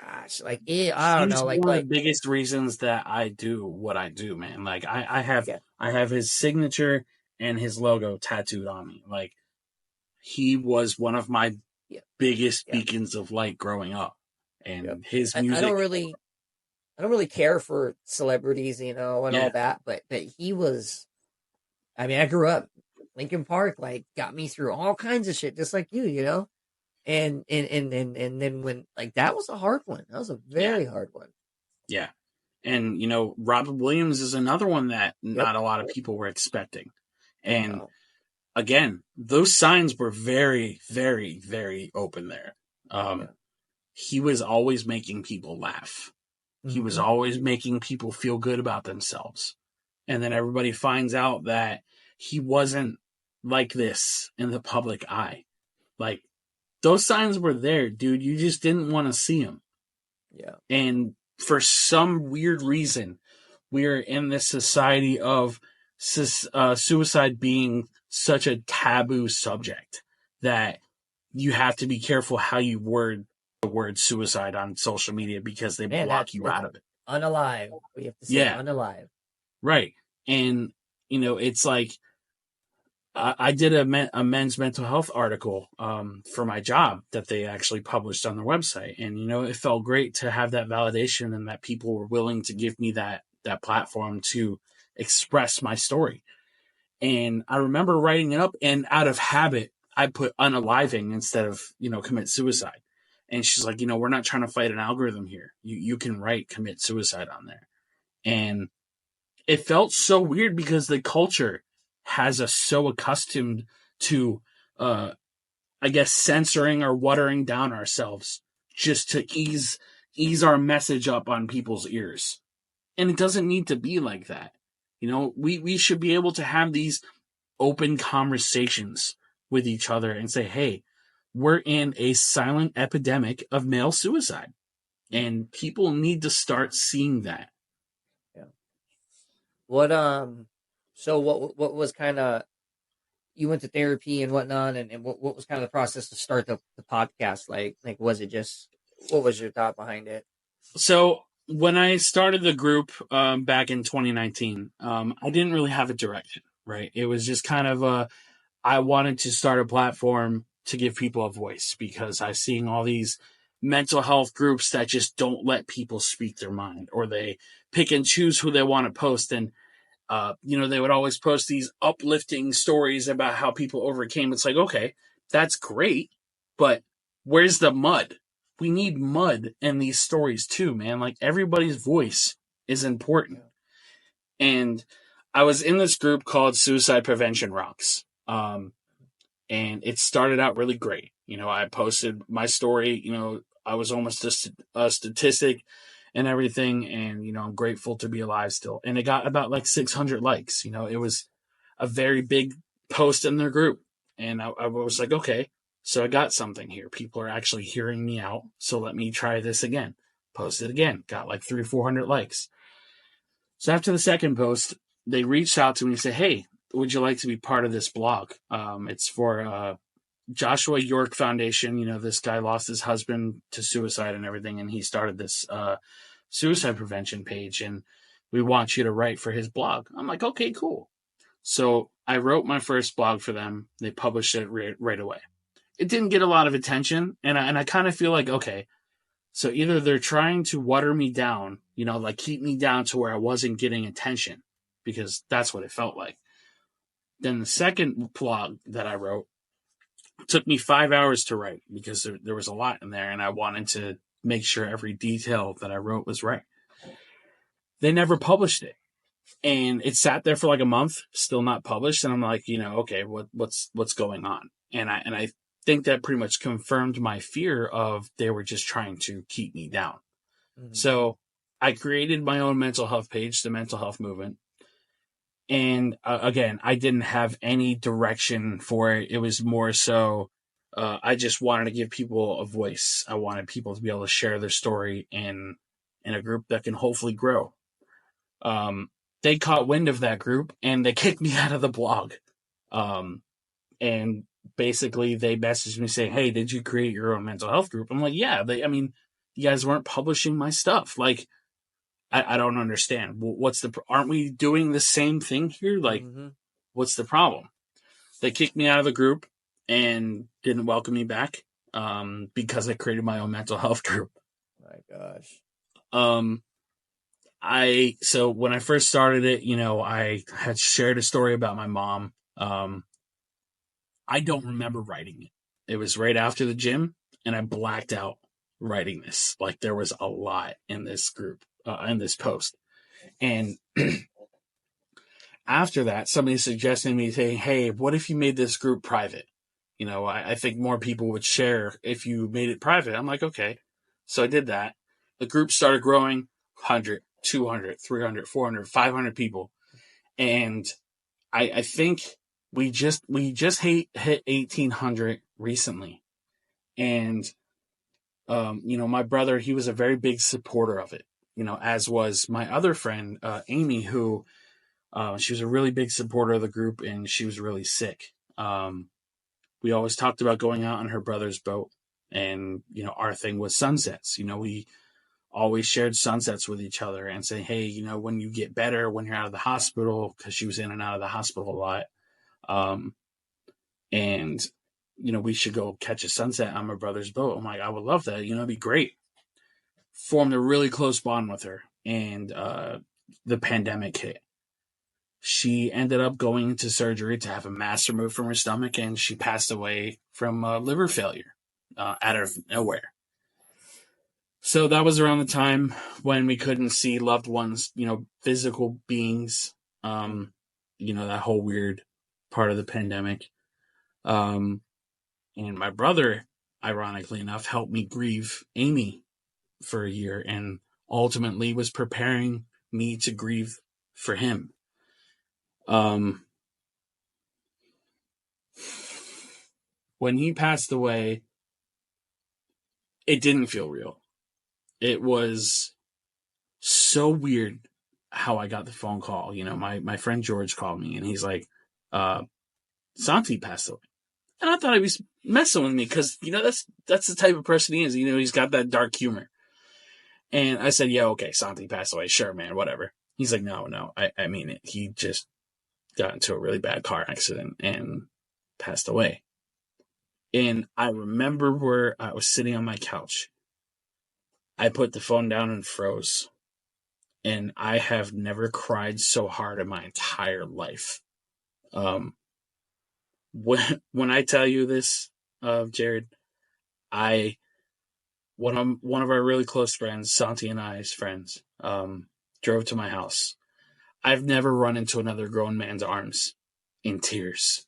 gosh, like, I don't know. One of the biggest reasons that I do what I do, man. Like, I have his signature and his logo tattooed on me. Like, he was one of my biggest beacons of light growing up. And his music. I don't really care for celebrities, and all that, but he was. I mean, I grew up Linkin Park, like, got me through all kinds of shit, just like you, and then when, like, that was a hard one. That was a very hard one. Yeah, and Robert Williams is another one that not a lot of people were expecting, and again, those signs were very, very, very open there. He was always making people laugh. He was always making people feel good about themselves. And then everybody finds out that he wasn't like this in the public eye. Like, those signs were there, dude. You just didn't want to see them. Yeah. And for some weird reason, we're in this society of suicide being such a taboo subject that you have to be careful how you word the word suicide on social media, because they block you out of it. Unalive. We have to say unalive. Right. And, it's like, I did a men's mental health article for my job that they actually published on their website. And, it felt great to have that validation and that people were willing to give me that platform to express my story. And I remember writing it up, and out of habit, I put unaliving instead of, commit suicide. And she's like, we're not trying to fight an algorithm here. You can write commit suicide on there. And it felt so weird because the culture has us so accustomed to, I guess, censoring or watering down ourselves just to ease our message up on people's ears. And it doesn't need to be like that. We should be able to have these open conversations with each other and say, hey, we're in a silent epidemic of male suicide. And people need to start seeing that. Yeah. What so what was kind of, you went to therapy and whatnot, and what was kind of the process to start the podcast? Like was it just, what was your thought behind it? So when I started the group back in 2019, I didn't really have a direction, right? It was just kind of I wanted to start a platform to give people a voice because I'm seeing all these mental health groups that just don't let people speak their mind, or they pick and choose who they want to post. And, they would always post these uplifting stories about how people overcame. It's like, okay, that's great, but where's the mud? We need mud in these stories too, man. Like, everybody's voice is important. And I was in this group called Suicide Prevention Rocks. And it started out really great. I posted my story, I was almost a statistic and everything. And, I'm grateful to be alive still. And it got about like 600 likes. It was a very big post in their group. And I was like, okay, so I got something here. People are actually hearing me out. So let me try this again. Post it again. Got like 300-400 likes. So after the second post, they reached out to me and said, hey, would you like to be part of this blog? It's for Joshua York Foundation. This guy lost his husband to suicide and everything, and he started this suicide prevention page, and we want you to write for his blog. I'm like, okay, cool. So I wrote my first blog for them. They published it right away. It didn't get a lot of attention, and I kind of feel like, okay, so either they're trying to water me down, like keep me down to where I wasn't getting attention, because that's what it felt like. Then the second blog that I wrote took me 5 hours to write because there was a lot in there, and I wanted to make sure every detail that I wrote was right. They never published it, and it sat there for like a month, still not published. And I'm like, okay, what's going on? And I think that pretty much confirmed my fear of they were just trying to keep me down. Mm-hmm. So I created my own mental health page, the Mental Health Movement. And again, I didn't have any direction for it. It was more so I just wanted to give people a voice. I wanted people to be able to share their story in a group that can hopefully grow. They caught wind of that group and they kicked me out of the blog. And basically they messaged me saying, hey, did you create your own mental health group? I'm like, yeah. You guys weren't publishing my stuff. Like, I don't understand. Aren't we doing the same thing here? Like, What's the problem? They kicked me out of the group and didn't welcome me back because I created my own mental health group. My gosh. So when I first started it, I had shared a story about my mom. I don't remember writing it. It was right after the gym, and I blacked out writing this. Like, there was a lot in this group, in this post. And after that, somebody suggested me saying, hey, what if you made this group private? I think more people would share if you made it private. I'm like, okay. So I did that. The group started growing 100, 200, 300, 400, 500 people. And I think we just hit 1,800 recently. And, my brother, he was a very big supporter of it, as was my other friend, Amy, who, she was a really big supporter of the group, and she was really sick. We always talked about going out on her brother's boat, and, our thing was sunsets. We always shared sunsets with each other and say, hey, when you get better, when you're out of the hospital, because she was in and out of the hospital a lot. And, we should go catch a sunset on my brother's boat. I'm like, I would love that. It'd be great. Formed a really close bond with her. And the pandemic hit. She ended up going into surgery to have a mass removed from her stomach, and she passed away from liver failure out of nowhere. So that was around the time when we couldn't see loved ones, physical beings, that whole weird part of the pandemic. And my brother, ironically enough, helped me grieve Amy for a year and ultimately was preparing me to grieve for him. When he passed away, it didn't feel real. It was so weird how I got the phone call. My friend George called me and he's like, Santi passed away. And I thought he was messing with me because, that's the type of person he is. He's got that dark humor. And I said, yeah, okay, Santi passed away. Sure, man, whatever. He's like, no, I mean it. He just got into a really bad car accident and passed away. And I remember where I was sitting on my couch. I put the phone down and froze. And I have never cried so hard in my entire life. When I tell you this, Jared, one of our really close friends, Santi and I's friends, drove to my house. I've never run into another grown man's arms in tears.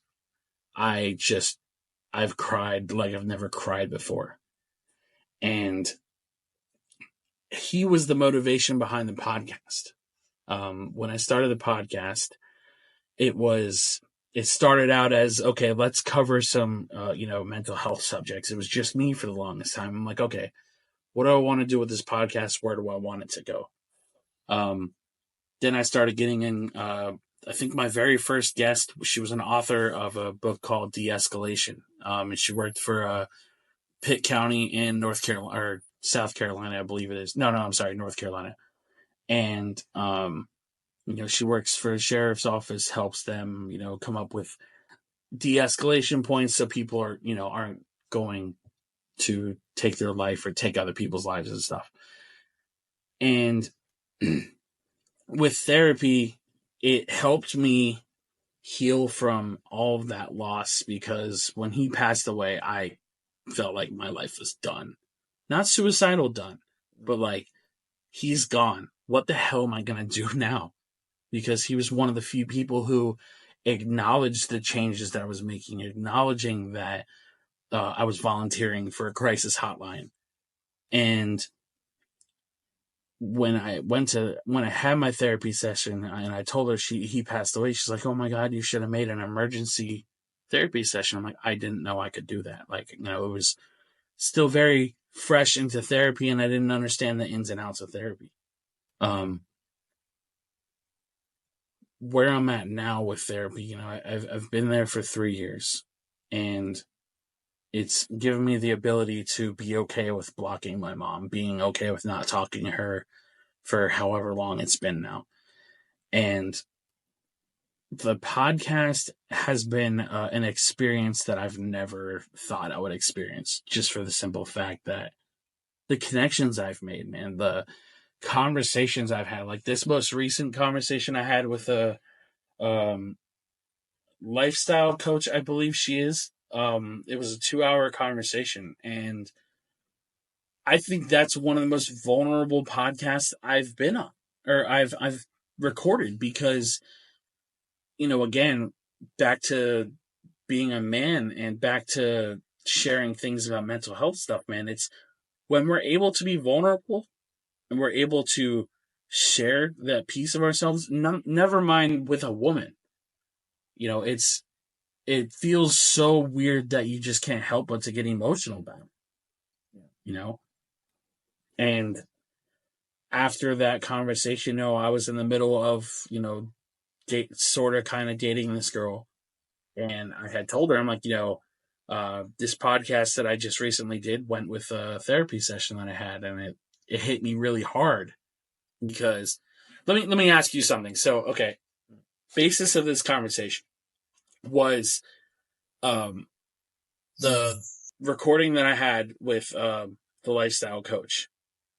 I've cried like I've never cried before. And he was the motivation behind the podcast. When I started the podcast, it started out as, okay, let's cover some, mental health subjects. It was just me for the longest time. I'm like, okay, what do I want to do with this podcast? Where do I want it to go? Then I started getting in, I think my very first guest, she was an author of a book called De-Escalation. And she worked for Pitt County in North Carolina, or South Carolina, I believe it is. No, I'm sorry, North Carolina. And, she works for a sheriff's office, helps them, come up with de-escalation points so people aren't going to take their life or take other people's lives and stuff. And with therapy, it helped me heal from all of that loss, because when he passed away, I felt like my life was done. Not suicidal done, but like, he's gone. What the hell am I going to do now? Because he was one of the few people who acknowledged the changes that I was making, acknowledging that I was volunteering for a crisis hotline. And when I had my therapy session and I told her he passed away, she's like, oh my God, you should have made an emergency therapy session. I'm like, I didn't know I could do that. Like, it was still very fresh into therapy and I didn't understand the ins and outs of therapy. Where I'm at now with therapy, I've been there for 3 years, and it's given me the ability to be okay with blocking my mom, being okay with not talking to her for however long it's been now. And the podcast has been an experience that I've never thought I would experience, just for the simple fact that the connections I've made, man, the conversations I've had, like this most recent conversation I had with a lifestyle coach, I believe she is. It was a 2-hour conversation, and I think that's one of the most vulnerable podcasts I've been on, or I've recorded, because, again, back to being a man and back to sharing things about mental health stuff, man. It's when we're able to be vulnerable and we're able to share that piece of ourselves, never mind with a woman. It feels so weird that you just can't help but to get emotional about it, And after that conversation, I was in the middle of, sort of kind of dating this girl. And I had told her, I'm like, this podcast that I just recently did went with a therapy session that I had. And it hit me really hard, because let me ask you something. So, okay, basis of this conversation was the recording that I had with the lifestyle coach.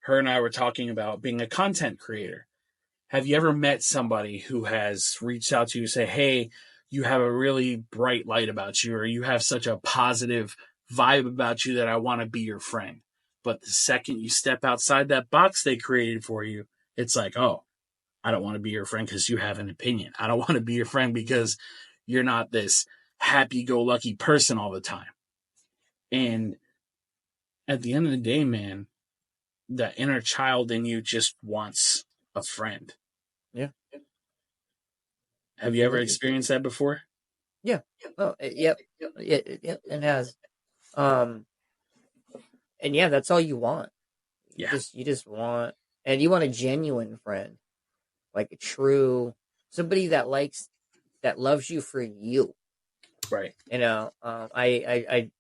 Her and I were talking about being a content creator. Have you ever met somebody who has reached out to you and say, hey, you have a really bright light about you, or you have such a positive vibe about you that I want to be your friend? But the second you step outside that box they created for you, it's like, oh, I don't want to be your friend because you have an opinion. I don't want to be your friend because you're not this happy-go-lucky person all the time. And at the end of the day, man, the inner child in you just wants a friend. Yeah. Have you ever experienced that before? Yeah. Oh, yep. It has. And yeah, that's all you want. Yeah. You just want, and you want a genuine friend, like a true, somebody that loves you for you. Right. You know, I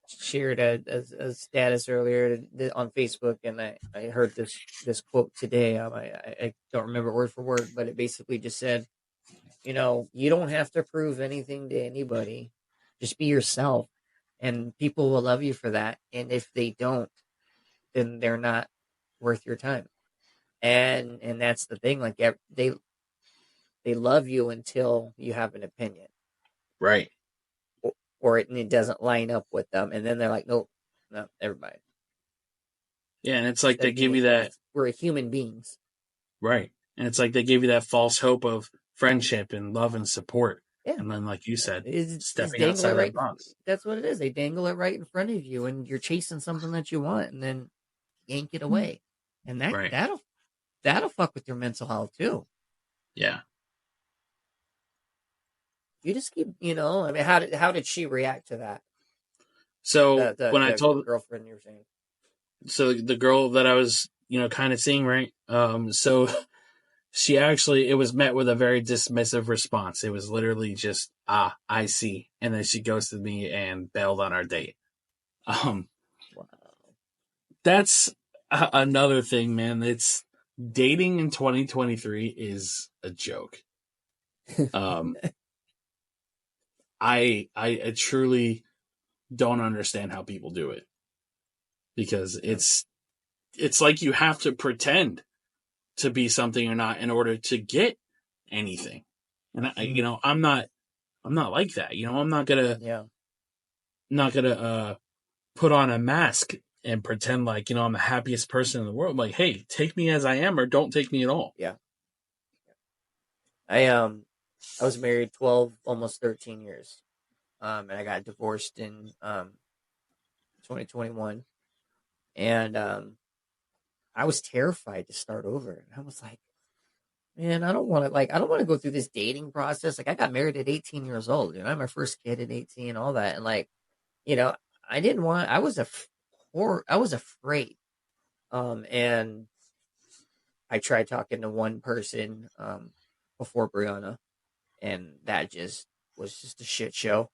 shared a status earlier on Facebook, and I heard this quote today. I don't remember word for word, but it basically just said, you know, you don't have to prove anything to anybody. Just be yourself, and people will love you for that. And if they don't, then they're not worth your time. And that's the thing. Like they love you until you have an opinion, Right. or it doesn't line up with them, and then they're like, nope, no, never mind. Yeah, and it's like Instead they of being give you that. we're human beings. Right. And it's like they give you that false hope of friendship and love and support. Yeah, And then, like you said, it's stepping dangle outside it that right. box. That's what it is. They dangle it right in front of you, and you're chasing something that you want, and then yank it away, and Right. that'll fuck with your mental health too. Yeah. You just keep, you know. I mean, how did she react to that? So The when I the told, girlfriend you were saying. so the girl that I was, kind of seeing, right? So she actually, it was met with a very dismissive response. It was literally just, I see. And then she ghosted me and bailed on our date. Um, Wow. that's another thing, man. It's dating in 2023 is a joke. Um, I truly don't understand how people do it because Yeah. it's like you have to pretend to be something or not in order to get anything. And I'm not like that. I'm not gonna Yeah. not gonna put on a mask and pretend like I'm the happiest person in the world. Like, hey, take me as I am or don't take me at all. Yeah. I was married 12, almost 13 years. And I got divorced in 2021. And I was terrified to start over. And I was like, man, I don't want to go through this dating process. Like I got married at 18 years old. I had my first kid at 18, all that. And like, you know, I didn't want I was afraid. And I tried talking to one person before Brianna, and that just was just a shit show.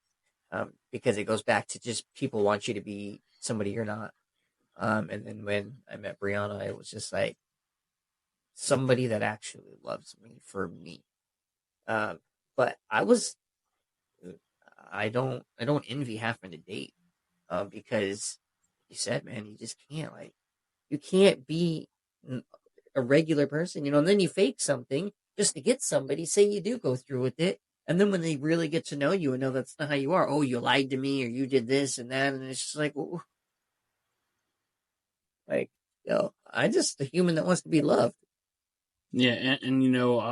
Because it goes back to just people want you to be somebody you're not. And then when I met Brianna, it was just like somebody that actually loves me for me. Um, but I don't envy having to date, because you said, man, you just can't you can't be a regular person, and then you fake something just to get somebody. Say you do go through with it, and then when they really get to know you and know that's not how you are, oh, you lied to me or you did this and that, and it's just like, like, I'm just a human that wants to be loved. Yeah, and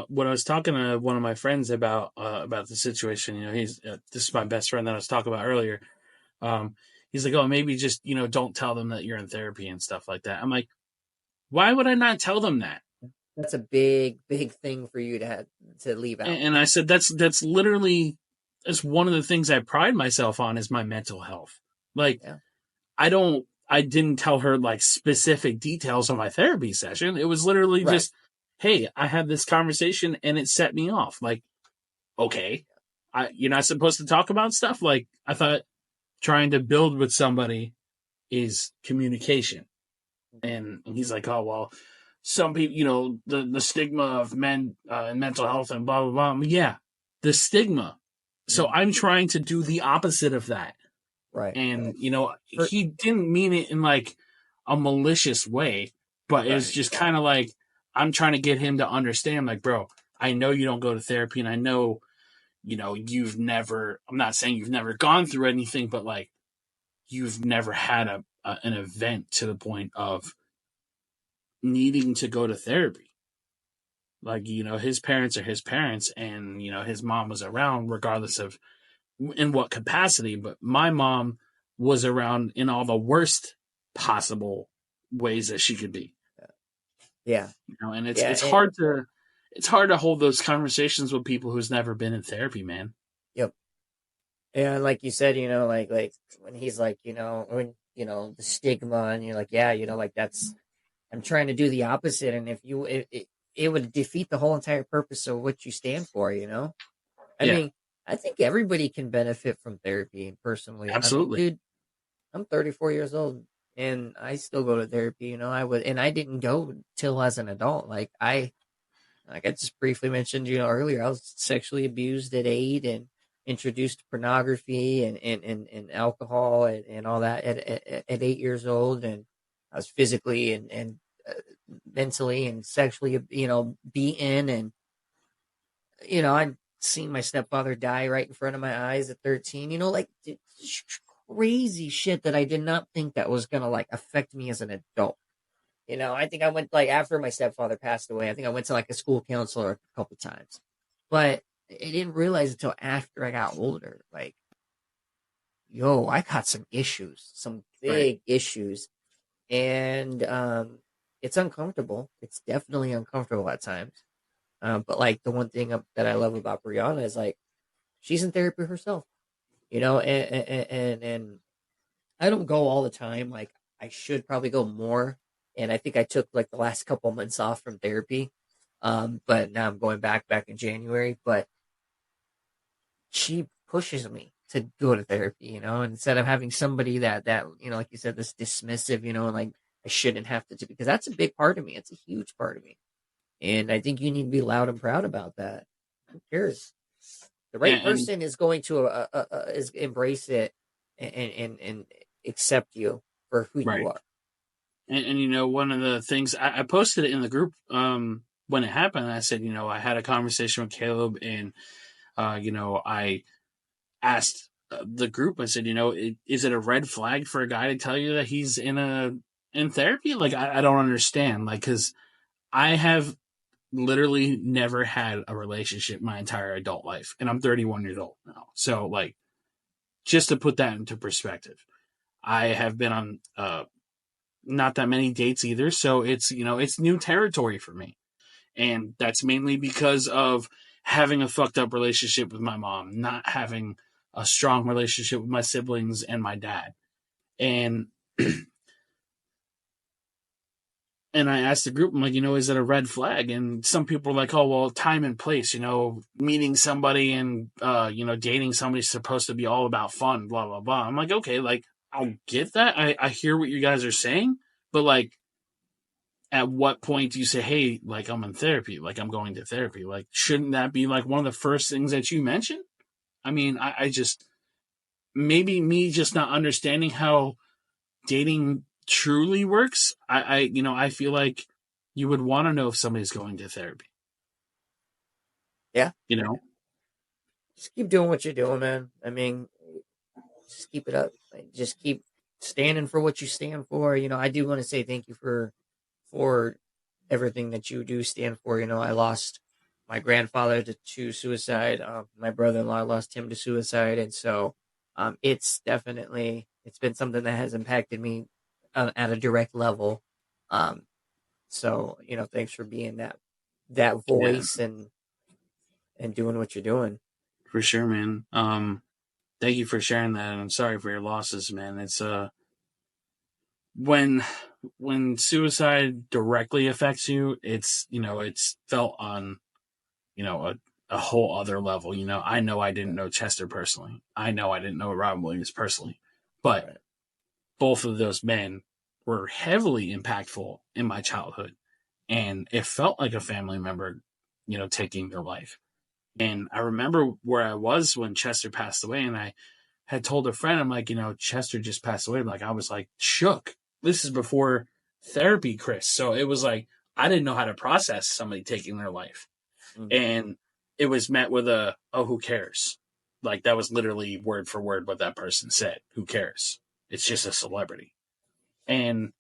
when I was talking to one of my friends about the situation, he's this is my best friend that I was talking about earlier. He's like, oh, maybe just don't tell them that you're in therapy and stuff like that. I'm like, why would I not tell them that? That's a big, big thing for you to leave out. And I said that's literally that's one of the things I pride myself on is my mental health. Like, Yeah. I didn't tell her like specific details on my therapy session. It was literally Right. just, hey, I had this conversation and it set me off. Like, okay, you're not supposed to talk about stuff. Like, I thought trying to build with somebody is communication. And he's like, oh, well, some people, the stigma of men and mental health and blah, blah, blah. Yeah, the stigma. So I'm trying to do the opposite of that. Right. And, he didn't mean it in like a malicious way, but it's just kind of like, I'm trying to get him to understand, like, bro, I know you don't go to therapy and I know, I'm not saying you've never gone through anything, but like, you've never had an event to the point of needing to go to therapy. Like, his parents are his parents, and, his mom was around regardless of in what capacity, but my mom was around in all the worst possible ways that she could be. Yeah. And it's Yeah. it's hard to hold those conversations with people who's never been in therapy, man. Yep. And like you said, like when he's like, when, the stigma, and you're like, yeah, like that's, I'm trying to do the opposite. And if you, it would defeat the whole entire purpose of what you stand for, I Yeah, mean, I think everybody can benefit from therapy personally. I mean, absolutely. dude, I'm 34 years old and I still go to therapy, and I didn't go till as an adult. Like I just briefly mentioned, earlier, I was sexually abused at 8 and introduced to pornography and alcohol and all that at 8 years old. And I was physically and mentally and sexually, beaten. And, I'd seen my stepfather die right in front of my eyes at 13, like crazy shit that I did not think that was going to like affect me as an adult. I think I went like after my stepfather passed away. I think I went to like a school counselor a couple times, but I didn't realize until after I got older. Like, yo, I got some issues, some Right. big issues, and it's uncomfortable. It's definitely uncomfortable at times. But like the one thing that I love about Brianna is like she's in therapy herself. And I don't go all the time. Like I should probably go more. And I think I took like the last couple months off from therapy. But now I'm going back in January. But she pushes me to go to therapy, instead of having somebody that, like you said, this dismissive, like I shouldn't have to do, because that's a big part of me. It's a huge part of me. And I think you need to be loud and proud about that. Who cares? The Yeah, right and person is going to is embrace it and accept you for who you right. are. And one of the things I posted it in the group when it happened. I said, I had a conversation with Caleb, and I asked the group. I said, is it a red flag for a guy to tell you that he's in therapy? Like, I don't understand. Like, because I have literally never had a relationship my entire adult life, and I'm 31 years old now. So, like, just to put that into perspective, I have been on not that many dates either. So it's new territory for me, and that's mainly because of having a fucked up relationship with my mom, not having a strong relationship with my siblings and my dad. And and I asked the group, I'm like, is it a red flag? And some people are like, oh, well, time and place, meeting somebody and dating somebody's supposed to be all about fun, blah blah blah. I'm like, okay, like I'll get that. I hear what you guys are saying, but like, at what point do you say, hey, like I'm in therapy, like I'm going to therapy? Like, shouldn't that be like one of the first things that you mention? I mean, I just, maybe me just not understanding how dating truly works. I feel like you would want to know if somebody's going to therapy, Yeah. you know? Just keep doing what you're doing, man. I mean, just keep it up. Like, just keep standing for what you stand for. I do want to say thank you for everything that you do stand for. I lost my grandfather to suicide. My brother-in-law lost him to suicide, and so it's been something that has impacted me at a direct level. Um, so thanks for being that Yeah, voice and doing what you're doing. for sure, man. Thank you for sharing that. And I'm sorry for your losses, man. It's, when suicide directly affects you, it's felt on, a whole other level. I know I didn't know Chester personally. I know I didn't know Robin Williams personally, but Right. both of those men were heavily impactful in my childhood, and it felt like a family member, taking their life. And I remember where I was when Chester passed away, and I had told a friend, I'm like, Chester just passed away. Like, I was like shook. This is before therapy, Chris. So it was like, I didn't know how to process somebody taking their life. Mm. And it was met with oh, who cares? Like, that was literally word for word what that person said. Who cares? It's just a celebrity. And,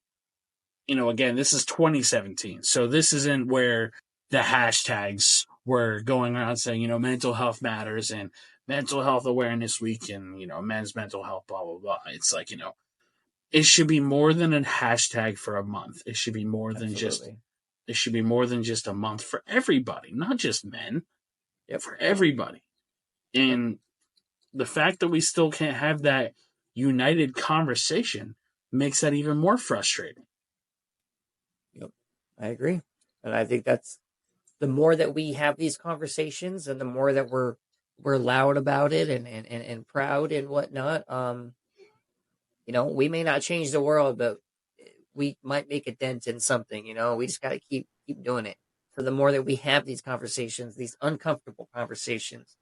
again, this is 2017. So this isn't where the hashtags were going around saying, mental health matters and mental health awareness week and, men's mental health, blah, blah, blah. It's like, it should be more than a hashtag for a month. It should be more than just, Absolutely. it should be more than just a month for everybody, not just men, Yep. for everybody. Yep. And the fact that we still can't have that united conversation makes that even more frustrating. Yep. I agree. And I think that's the more that we have these conversations and the more that we're loud about it and proud and whatnot, we may not change the world, but we might make a dent in something, we just got to keep doing it. So the more that we have these conversations, these uncomfortable conversations,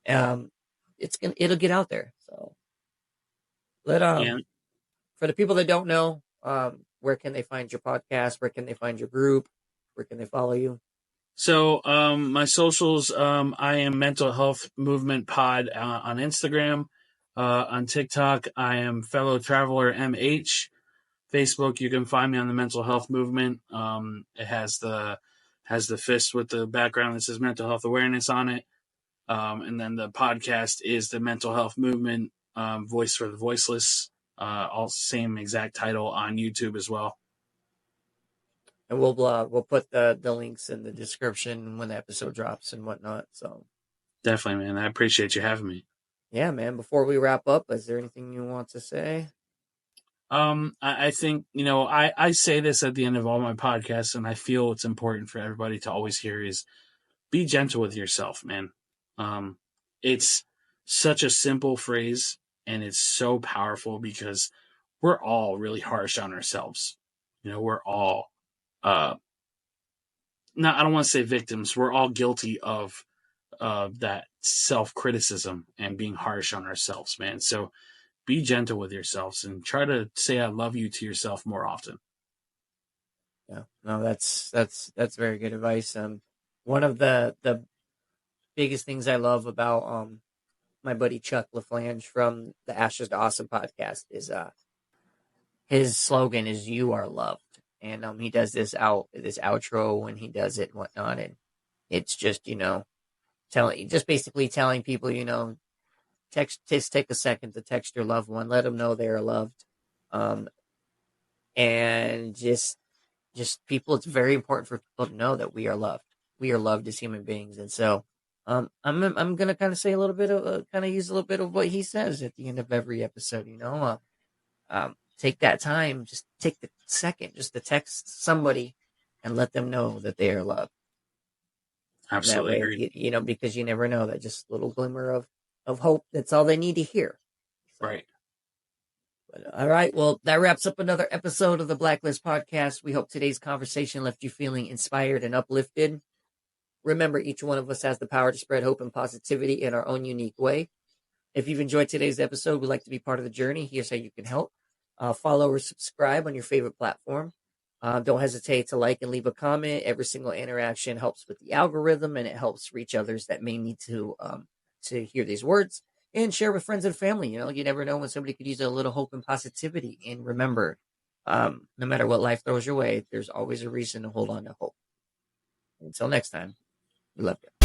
um it'll get out there. So let Yeah. for the people that don't know, where can they find your podcast? Where can they find your group? Where can they follow you? So my socials, I am Mental Health Movement Pod on Instagram. On TikTok, I am Fellow Traveler MH. Facebook, you can find me on the Mental Health Movement. It has the fist with the background that says Mental Health Awareness on it. And then the podcast is the Mental Health Movement, Voice for the Voiceless. All same exact title on YouTube as well. And we'll put the links in the description when the episode drops and whatnot. So Definitely, man. I appreciate you having me. yeah, man. Before we wrap up, is there anything you want to say? I think, I say this at the end of all my podcasts, and I feel it's important for everybody to always hear is be gentle with yourself, man. It's such a simple phrase, and it's so powerful because we're all really harsh on ourselves. We're all, uh, not, I don't want to say victims, we're all guilty of that self criticism and being harsh on ourselves, man. So be gentle with yourselves and try to say I love you to yourself more often. Yeah, no, that's very good advice. One of the biggest things I love about my buddy Chuck LaFlange from the Ashes to Awesome podcast is his slogan is "You are loved," and he does this outro when he does it and whatnot, and it's just basically telling people just take a second to text your loved one, let them know they are loved, um, and just people. It's very important for people to know that we are loved. We are loved as human beings, and so I'm gonna kind of say a little bit of kind of use a little bit of what he says at the end of every episode. Take that time, just take the second, just to text somebody and let them know that they are loved. And that Absolutely way, agreed. because you never know, that just little glimmer of hope. That's all they need to hear. So. Right. But, all right. Well, that wraps up another episode of the Blacklist podcast. We hope today's conversation left you feeling inspired and uplifted. Remember, each one of us has the power to spread hope and positivity in our own unique way. If you've enjoyed today's episode, would like to be part of the journey, here's how you can help. Follow or subscribe on your favorite platform. Don't hesitate to like and leave a comment. Every single interaction helps with the algorithm, and it helps reach others that may need to hear these words. And share with friends and family. You never know when somebody could use a little hope and positivity. And remember, no matter what life throws your way, there's always a reason to hold on to hope. Until next time, we love you.